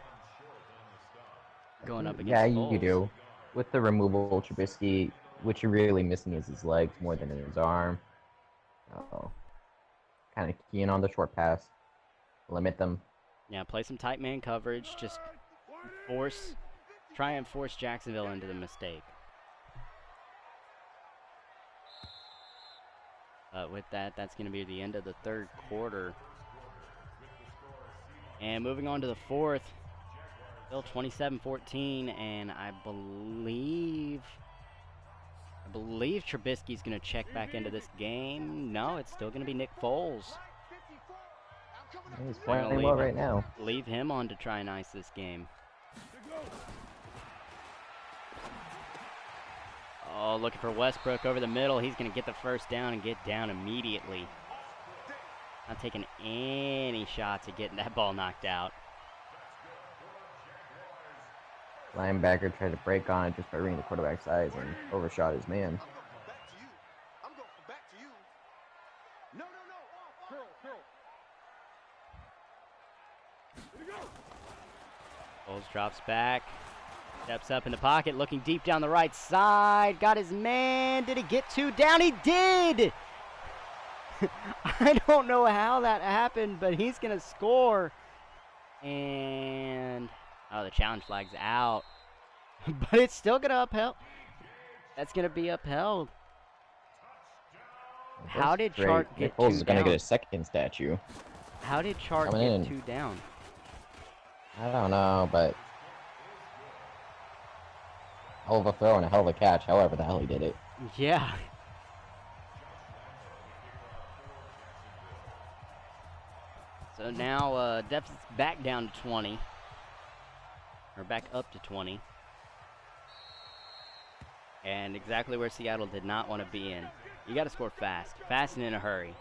going up against Foles.
Yeah, you do. With the removal of Trubisky, what you're really missing is his legs more than his arm. Oh, kind of keying on the short pass, limit them.
Yeah, play some tight man coverage. Just try and force Jacksonville into the mistake. But with that, that's going to be the end of the third quarter. And moving on to the fourth, still 27-14, and I believe Trubisky's going to check back into this game. No, it's still going to be Nick Foles.
He's playing well right now.
Leave him on to try and ice this game. Oh, looking for Westbrook over the middle. He's going to get the first down and get down immediately. Not taking any shots at getting that ball knocked out.
Linebacker tried to break on it just by reading the quarterback's eyes and overshot his man.
Foles drops back. Steps up in the pocket, looking deep down the right side. Got his man. Did he get two down? He did! I don't know how that happened, but he's going to score. And, oh, the challenge flag's out. But it's still going to upheld. That's going to be upheld. How did Chark get two down?
Foles is going to get a second statue.
How did Chark get two down?
I don't know, but hell of a throw and a hell of a catch, however the hell he did it.
Yeah. So now deficit's back down to 20. Or back up to 20. And exactly where Seattle did not want to be in. You got to score fast. Fast and in a hurry.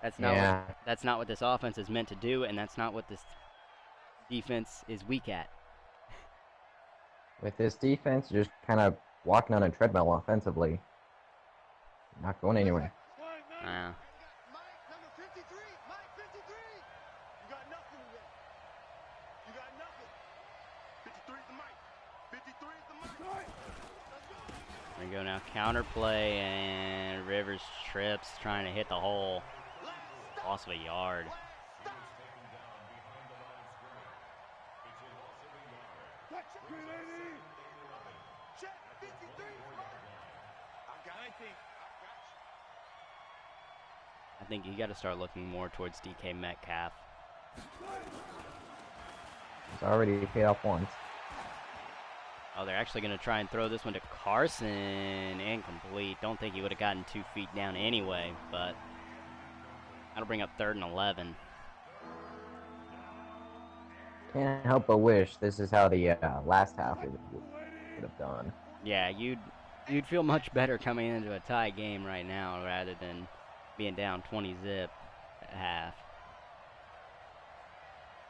That's not what this offense is meant to do, and that's not what this defense is weak at.
With this defense, you're just kind of walking on a treadmill offensively. Not going anywhere.
We go now counterplay, and Rivers trips trying to hit the hole. Loss of a yard. I think you got to start looking more towards DK Metcalf.
It's already paid off once.
Oh, they're actually going to try and throw this one to Carson. Incomplete. Don't think he would have gotten 2 feet down anyway, but that'll bring up 3rd and 11.
Can't help but wish this is how the last half would have done.
Yeah, you'd feel much better coming into a tie game right now rather than being down 20-zip at half.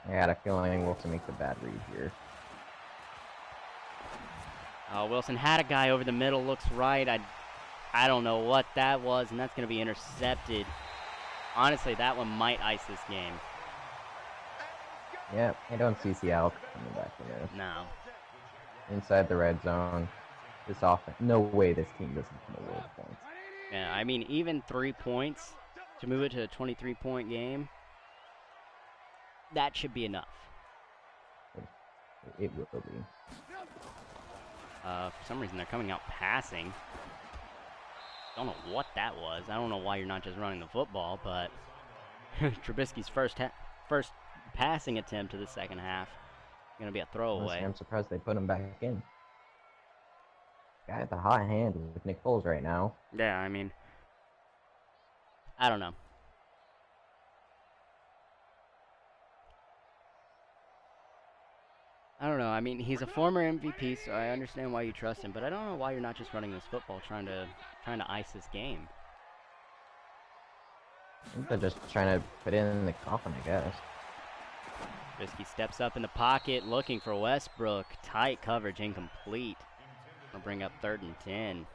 I had a feeling Wilson makes a bad read here.
Oh, Wilson had a guy over the middle, looks right. I don't know what that was, and that's going to be intercepted. Honestly, that one might ice this game.
Yeah, I don't see Seattle coming back from this.
No.
Inside the red zone. This offense, no way this team doesn't come away with points.
Yeah, I mean, even 3 points to move it to a 23-point game, that should be enough.
It will be.
For some reason, they're coming out passing. Don't know what that was. I don't know why you're not just running the football, but Trubisky's first passing attempt to the second half going to be a throwaway.
Honestly, I'm surprised they put him back in. Guy at the hot hand with Nick Foles right now.
Yeah, I mean, I don't know. I don't know. I mean, he's a former MVP, so I understand why you trust him, but I don't know why you're not just running this football, trying to ice this game.
think they're just trying to put it in the coffin, I guess.
Trubisky steps up in the pocket, looking for Westbrook. Tight coverage, incomplete. I'll bring up 3rd and 10.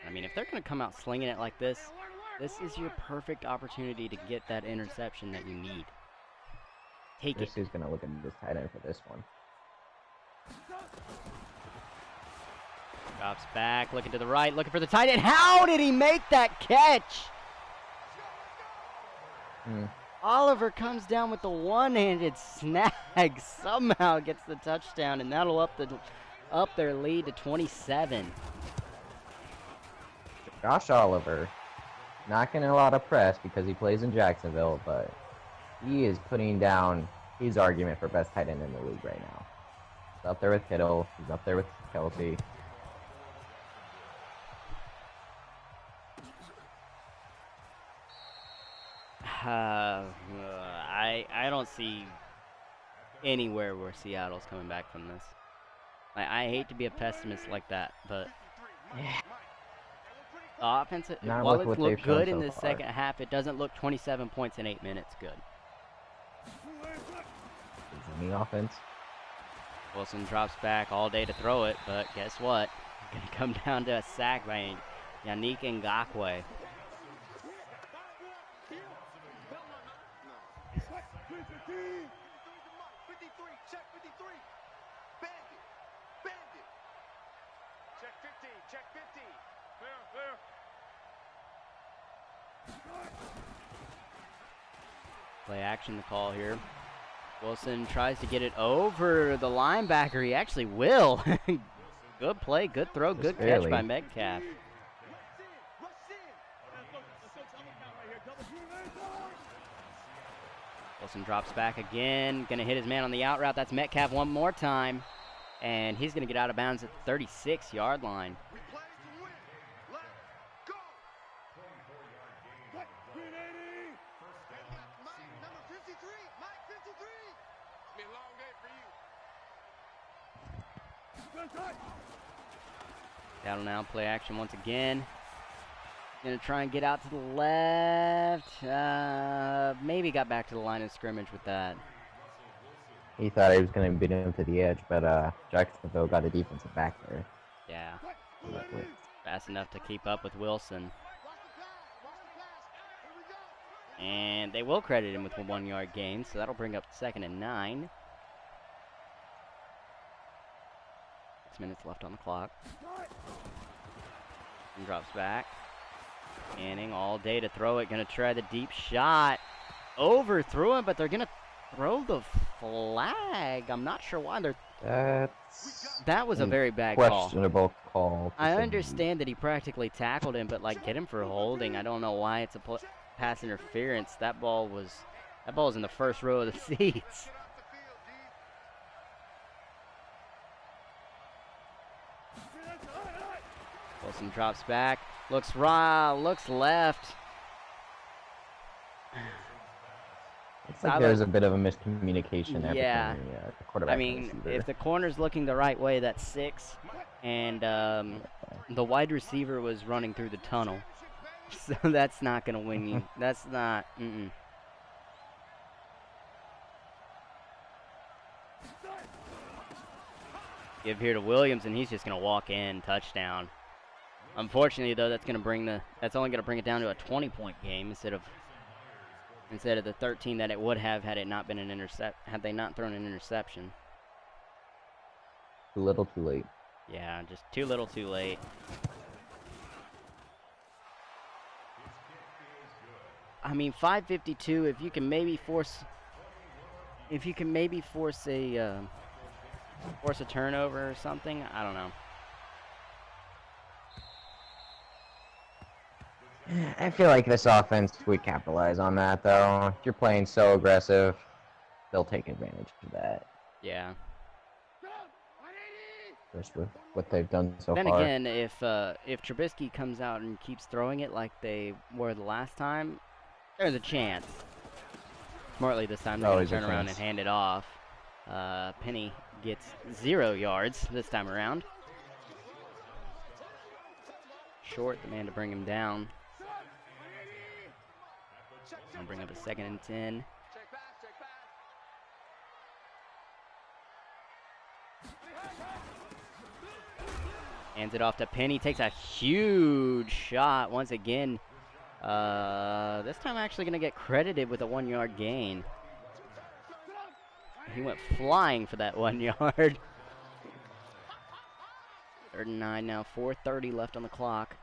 I mean, if they're going to come out slinging it like this, this is your perfect opportunity to get that interception that you need. Take it.
This who's gonna look at this tight end for this one.
Drops back, looking to the right, looking for the tight end. How did he make that catch? Oliver comes down with the one-handed snag, somehow gets the touchdown, and that'll up their lead to 27.
Josh Oliver, not getting a lot of press because he plays in Jacksonville, but he is putting down his argument for best tight end in the league right now. He's up there with Kittle. He's up there with Kelsey.
I don't see anywhere where Seattle's coming back from this. I hate to be a pessimist like that, but the offense,
Not
while
with
it's
what
looked
they've shown
good in
so
the
far.
second half, it doesn't look 27 points in 8 minutes good.
Is in the offense.
Wilson drops back all day to throw it, but guess what? Going to come down to a sack by Yannick Ngakoue.
Check 53. Bandit. Bandit. Check 15. Check 15. Clear.
Play action, the call here. Wilson tries to get it over the linebacker. He actually will. Good play, good throw,
Just
good
barely.
catch by Metcalf. Wilson drops back again. Going to hit his man on the out route. That's Metcalf one more time. And he's going to get out of bounds at the 36-yard line.
We play to win. Let's go.
24-yard gain.
What? 380. Mike, number 53. Mike, 53. It's been a long day for you.
Battle now, play action once again. Gonna try and get out to the left. Maybe got back to the line of scrimmage with that.
He thought he was going to beat him to the edge, but Jacksonville got a defensive back there.
Yeah,
Luckily.
fast enough to keep up with Wilson. And they will credit him with a 1-yard gain, so that'll bring up 2nd and 9. 6 minutes left on the clock. And drops back. Manning all day to throw it. Gonna try the deep shot. Overthrew him, but they're gonna throw the flag. I'm not sure why they're. That was a very bad call.
Questionable call.
I understand that he practically tackled him, but like get him for holding. I don't know why it's a pass interference. That ball was in the first row of the seats. Wilson drops back, looks right, looks left.
Looks like there's a bit of a miscommunication there
Yeah.
between the quarterback
I mean,
and the receiver.
if the corner's looking the right way, that's 6, and the wide receiver was running through the tunnel, so that's not gonna win you. That's not. Give here to Williams, and he's just gonna walk in, touchdown. Unfortunately, though, that's only gonna bring it down to a 20-point game instead of the 13 that it would have had it not been had they not thrown an interception.
Too little, too late.
Yeah, just too little, too late. I mean, 5:52. If you can maybe force a turnover or something, I don't know.
I feel like this offense would capitalize on that, though. If you're playing so aggressive, they'll take advantage of that.
Yeah.
Just with what they've done so
Then
far.
again, if Trubisky comes out and keeps throwing it like they were the last time, there's a chance. Smartly this time they're going
Always
to
a
turn around
chance.
and hand it off. Penny gets 0 yards this time around. Short, the man to bring him down. I'll bring up a 2nd and 10. Hands it off to Penny, takes a huge shot once again. This time actually going to get credited with a 1-yard gain. He went flying for that 1 yard. 3rd and 9 now, 4:30 left on the clock.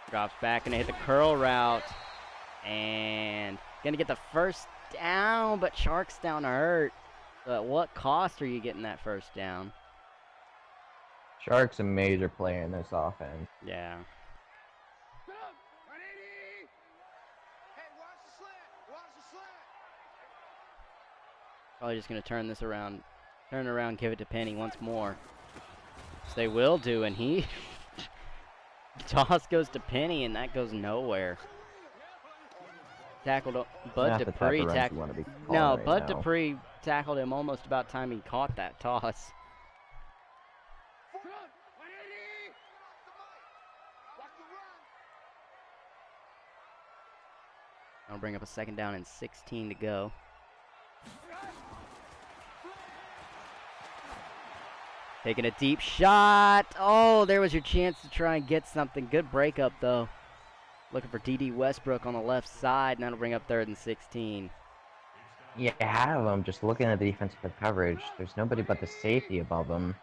Drops back, gonna hit the curl route. And gonna get the first down, but Sharks down hurt. So at what cost are you getting that first down?
Sharks a major player in this offense.
Yeah. Probably just gonna turn around, give it to Penny once more. So they will do, and he toss goes to Penny, and that goes nowhere. Tackled Bud Dupree. Bud Dupree tackled him almost about time he caught that toss. I'll bring up a 2nd down and 16 to go. Taking a deep shot. Oh, there was your chance to try and get something. Good breakup, though. Looking for D.D. Westbrook on the left side, and that'll bring up 3rd and 16.
Yeah, have him. Just looking at the defensive coverage, there's nobody but the safety above him.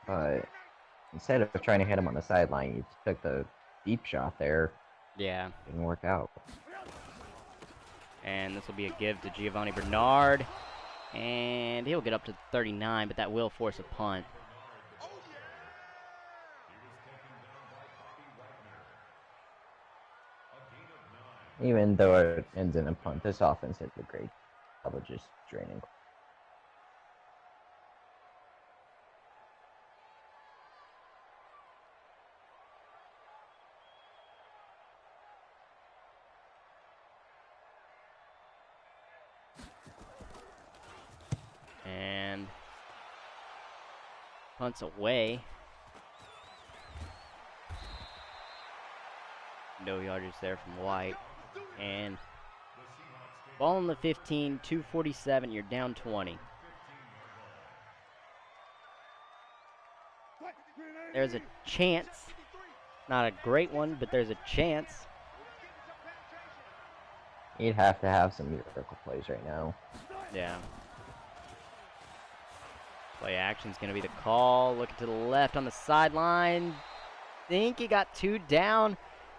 But instead of trying to hit him on the sideline, you took the deep shot there.
Yeah.
Didn't work out.
And this will be a give to Giovanni Bernard. And he'll get up to 39, but that will force a punt.
Even though it ends in a punt, this offense is a great job of just draining.
And punts away. No yardage there from White. And ball on the 15, 2:47, you're down 20. There's a chance. Not a great one, but there's a chance.
You'd have to have some miracle plays right now.
Yeah. Play action's going to be the call. Looking to the left on the sideline. Think he got 2 down.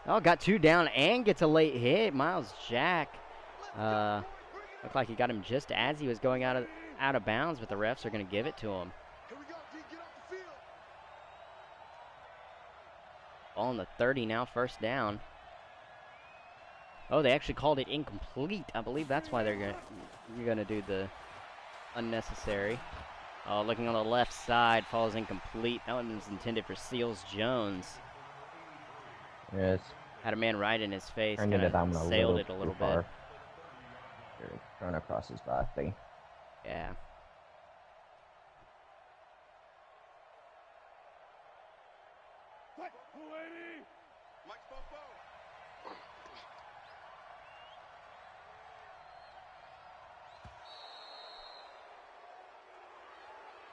Oh, got 2 down and gets a late hit. Miles Jack. Looked like he got him just as he was going out of bounds, but the refs are going to give it to him. Ball on the 30 now, 1st down. Oh, they actually called it incomplete. I believe that's why you're gonna do the unnecessary. Oh, looking on the left side, falls incomplete. That one was intended for Seals Jones.
Yes.
Had a man right in his face,
Turned
kind
it down
of
a
sailed
little
it a little
too
bit.
far. Thrown across his body.
Yeah.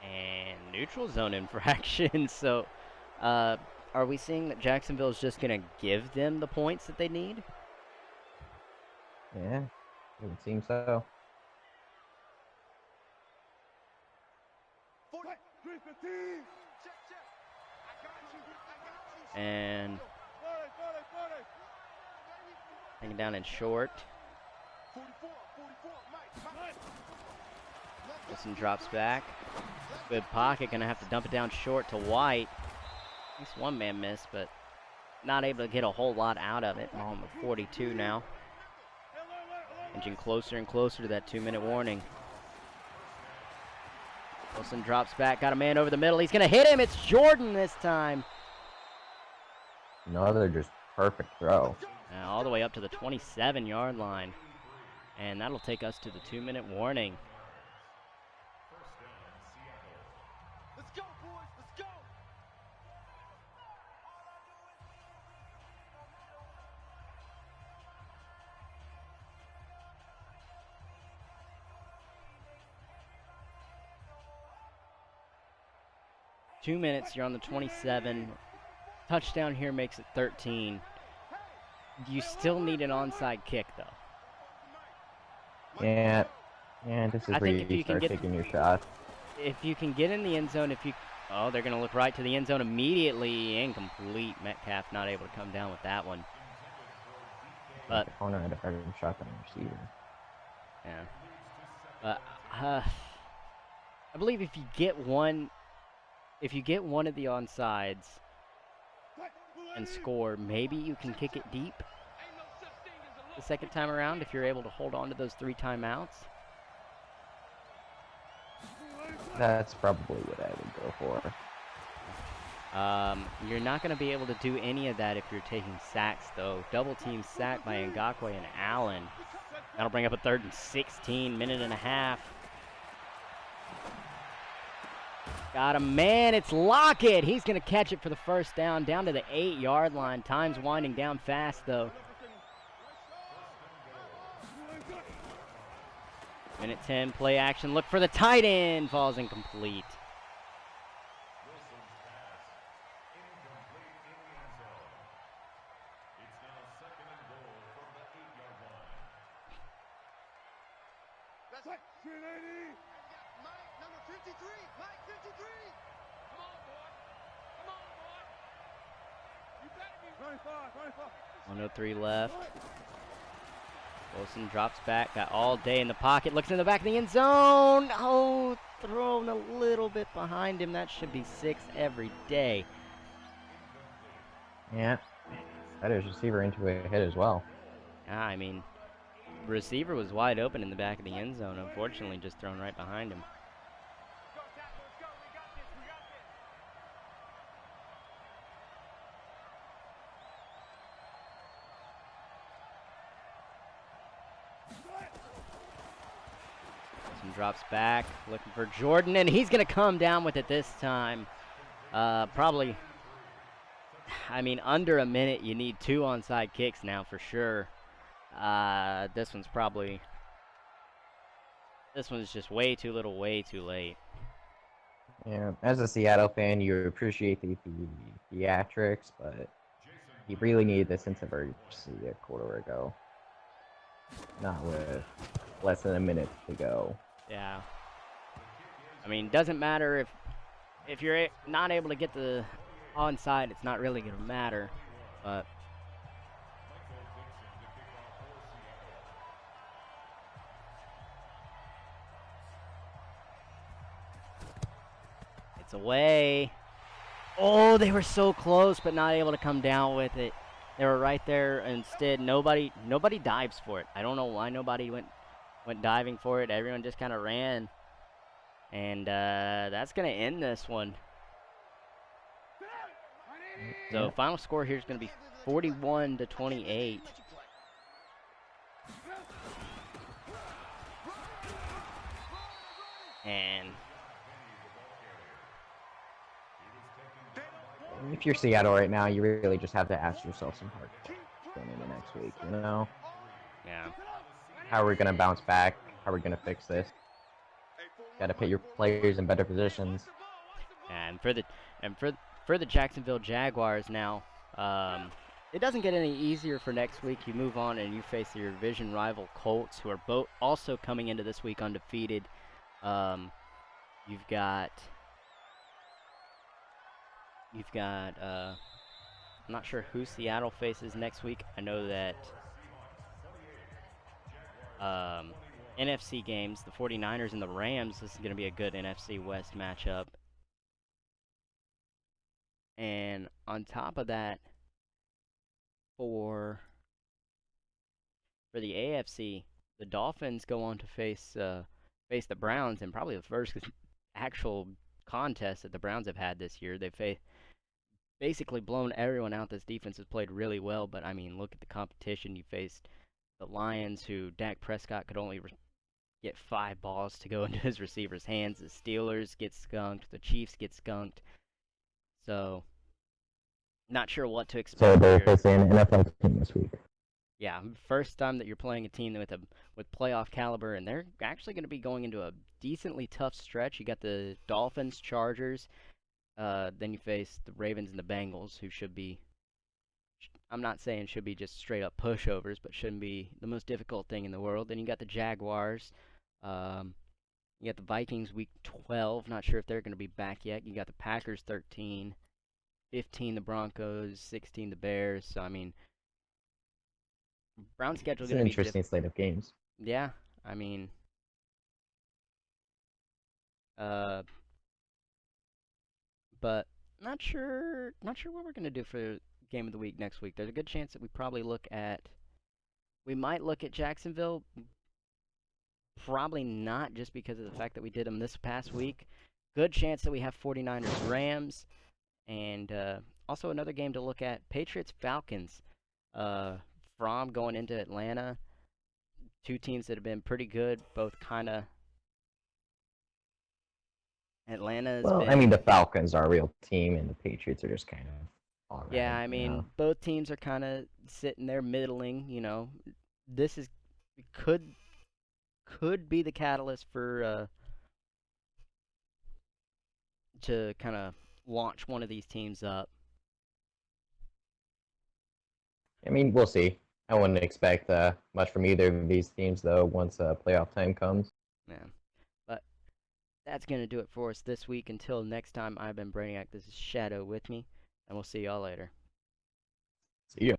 And neutral zone infraction. So, are we seeing that Jacksonville is just going to give them the points that they need?
Yeah, it would seem so.
And hanging down in short. Wilson drops back. Good pocket, gonna have to dump it down short to White. At least one man missed, but not able to get a whole lot out of it. On the 42 now. Inching closer and closer to that 2-minute warning. Wilson drops back, got a man over the middle. He's gonna hit him. It's Jordan this time.
Another just perfect throw.
all the way up to the 27-yard line. And that'll take us to the 2-minute warning.
Let's go, boys. Let's go.
2 minutes, you're on the 27. Touchdown here makes it 13. You still need an onside kick, though.
Yeah, this is
I
where
think if
you
you can
start
get-
taking your shots.
If you can get in the end zone, oh, they're going to look right to the end zone immediately. Incomplete. Metcalf not able to come down with that one. But
The corner had a better shot than the receiver.
yeah. But I believe if you get one of the onsides and score, maybe you can kick it deep the second time around if you're able to hold on to those 3 timeouts.
That's probably what I would go for.
You're not going to be able to do any of that if you're taking sacks, though. Double team sack by Ngakoue and Allen. That'll bring up a 3rd and 16, minute and a half. Got him, man. It's Lockett. He's going to catch it for the first down to the 8-yard line. Time's winding down fast, though. Minute 10, play action. Look for the tight end. Falls incomplete.
Mike, number 53. Mike, 53. Come on, boy. Come on, boy. You better be
103 left. Wilson drops back. Got all day in the pocket. Looks in the back of the end zone. Oh, thrown a little bit behind him. That should be 6 every day.
Yeah, that is receiver into a hit as well.
I mean, receiver was wide open in the back of the end zone. Unfortunately, just thrown right behind him. Wilson drops back, looking for Jordan, and he's going to come down with it this time. Probably, I mean, under a minute, you need 2 onside kicks now for sure. This one's just way too little, way too late.
Yeah, as a Seattle fan, you appreciate the theatrics, but you really needed this sense of urgency a quarter ago. Not with less than a minute to go.
Yeah. I mean, doesn't matter if you're not able to get the onside, it's not really going to matter. But it's away. Oh, they were so close, but not able to come down with it. They were right there. Instead, nobody dives for it. I don't know why nobody went diving for it. Everyone just kind of ran. And that's going to end this one. So final score here is going to be 41-28. And
if you're Seattle right now, you really just have to ask yourself some hard questions going into next week. You know,
yeah.
how are we going to bounce back? How are we going to fix this? Got to put your players in better positions.
And for the Jacksonville Jaguars now, it doesn't get any easier for next week. You move on and you face your division rival Colts, who are both also coming into this week undefeated. You've got I'm not sure who Seattle faces next week. I know that NFC games, the 49ers and the Rams, this is going to be a good NFC West matchup. And on top of that, for the AFC, the Dolphins go on to face the Browns in probably the first actual contest that the Browns have had this year. basically blown everyone out. This defense has played really well, but I mean, look at the competition. You faced the Lions, who Dak Prescott could only get 5 balls to go into his receiver's hands. The Steelers get skunked. The Chiefs get skunked. So, not sure what to expect.
So they're
here.
facing an NFL team this week.
Yeah, first time that you're playing a team with playoff caliber, and they're actually going to be going into a decently tough stretch. You got the Dolphins, Chargers, then you face the Ravens and the Bengals, who should be, I'm not saying should be just straight up pushovers, but shouldn't be the most difficult thing in the world. Then you got the Jaguars, you got the Vikings week 12. Not sure if they're going to be back yet. You got the Packers 13, 15 the Broncos, 16 the Bears. So I mean, Brown's schedule
It's
going
an
to be
interesting slate of games.
Yeah, I mean, uh, but not sure what we're gonna do for game of the week next week. There's a good chance that we might look at Jacksonville. Probably not, just because of the fact that we did them this past week. Good chance that we have 49ers Rams, and also another game to look at, Patriots Falcons. From going into Atlanta, two teams that have been pretty good, both kind of. Atlanta's
Well,
been.
I mean, the Falcons are a real team, and the Patriots are just kind of all around.
Yeah, I mean, both teams are kind of sitting there middling. This is could be the catalyst for to kind of launch one of these teams up.
I mean, we'll see. I wouldn't expect much from either of these teams, though, once playoff time comes.
Yeah, but that's gonna do it for us this week. Until next time, I've been Brainiac. This is Shadow with me, and we'll see y'all later.
See ya.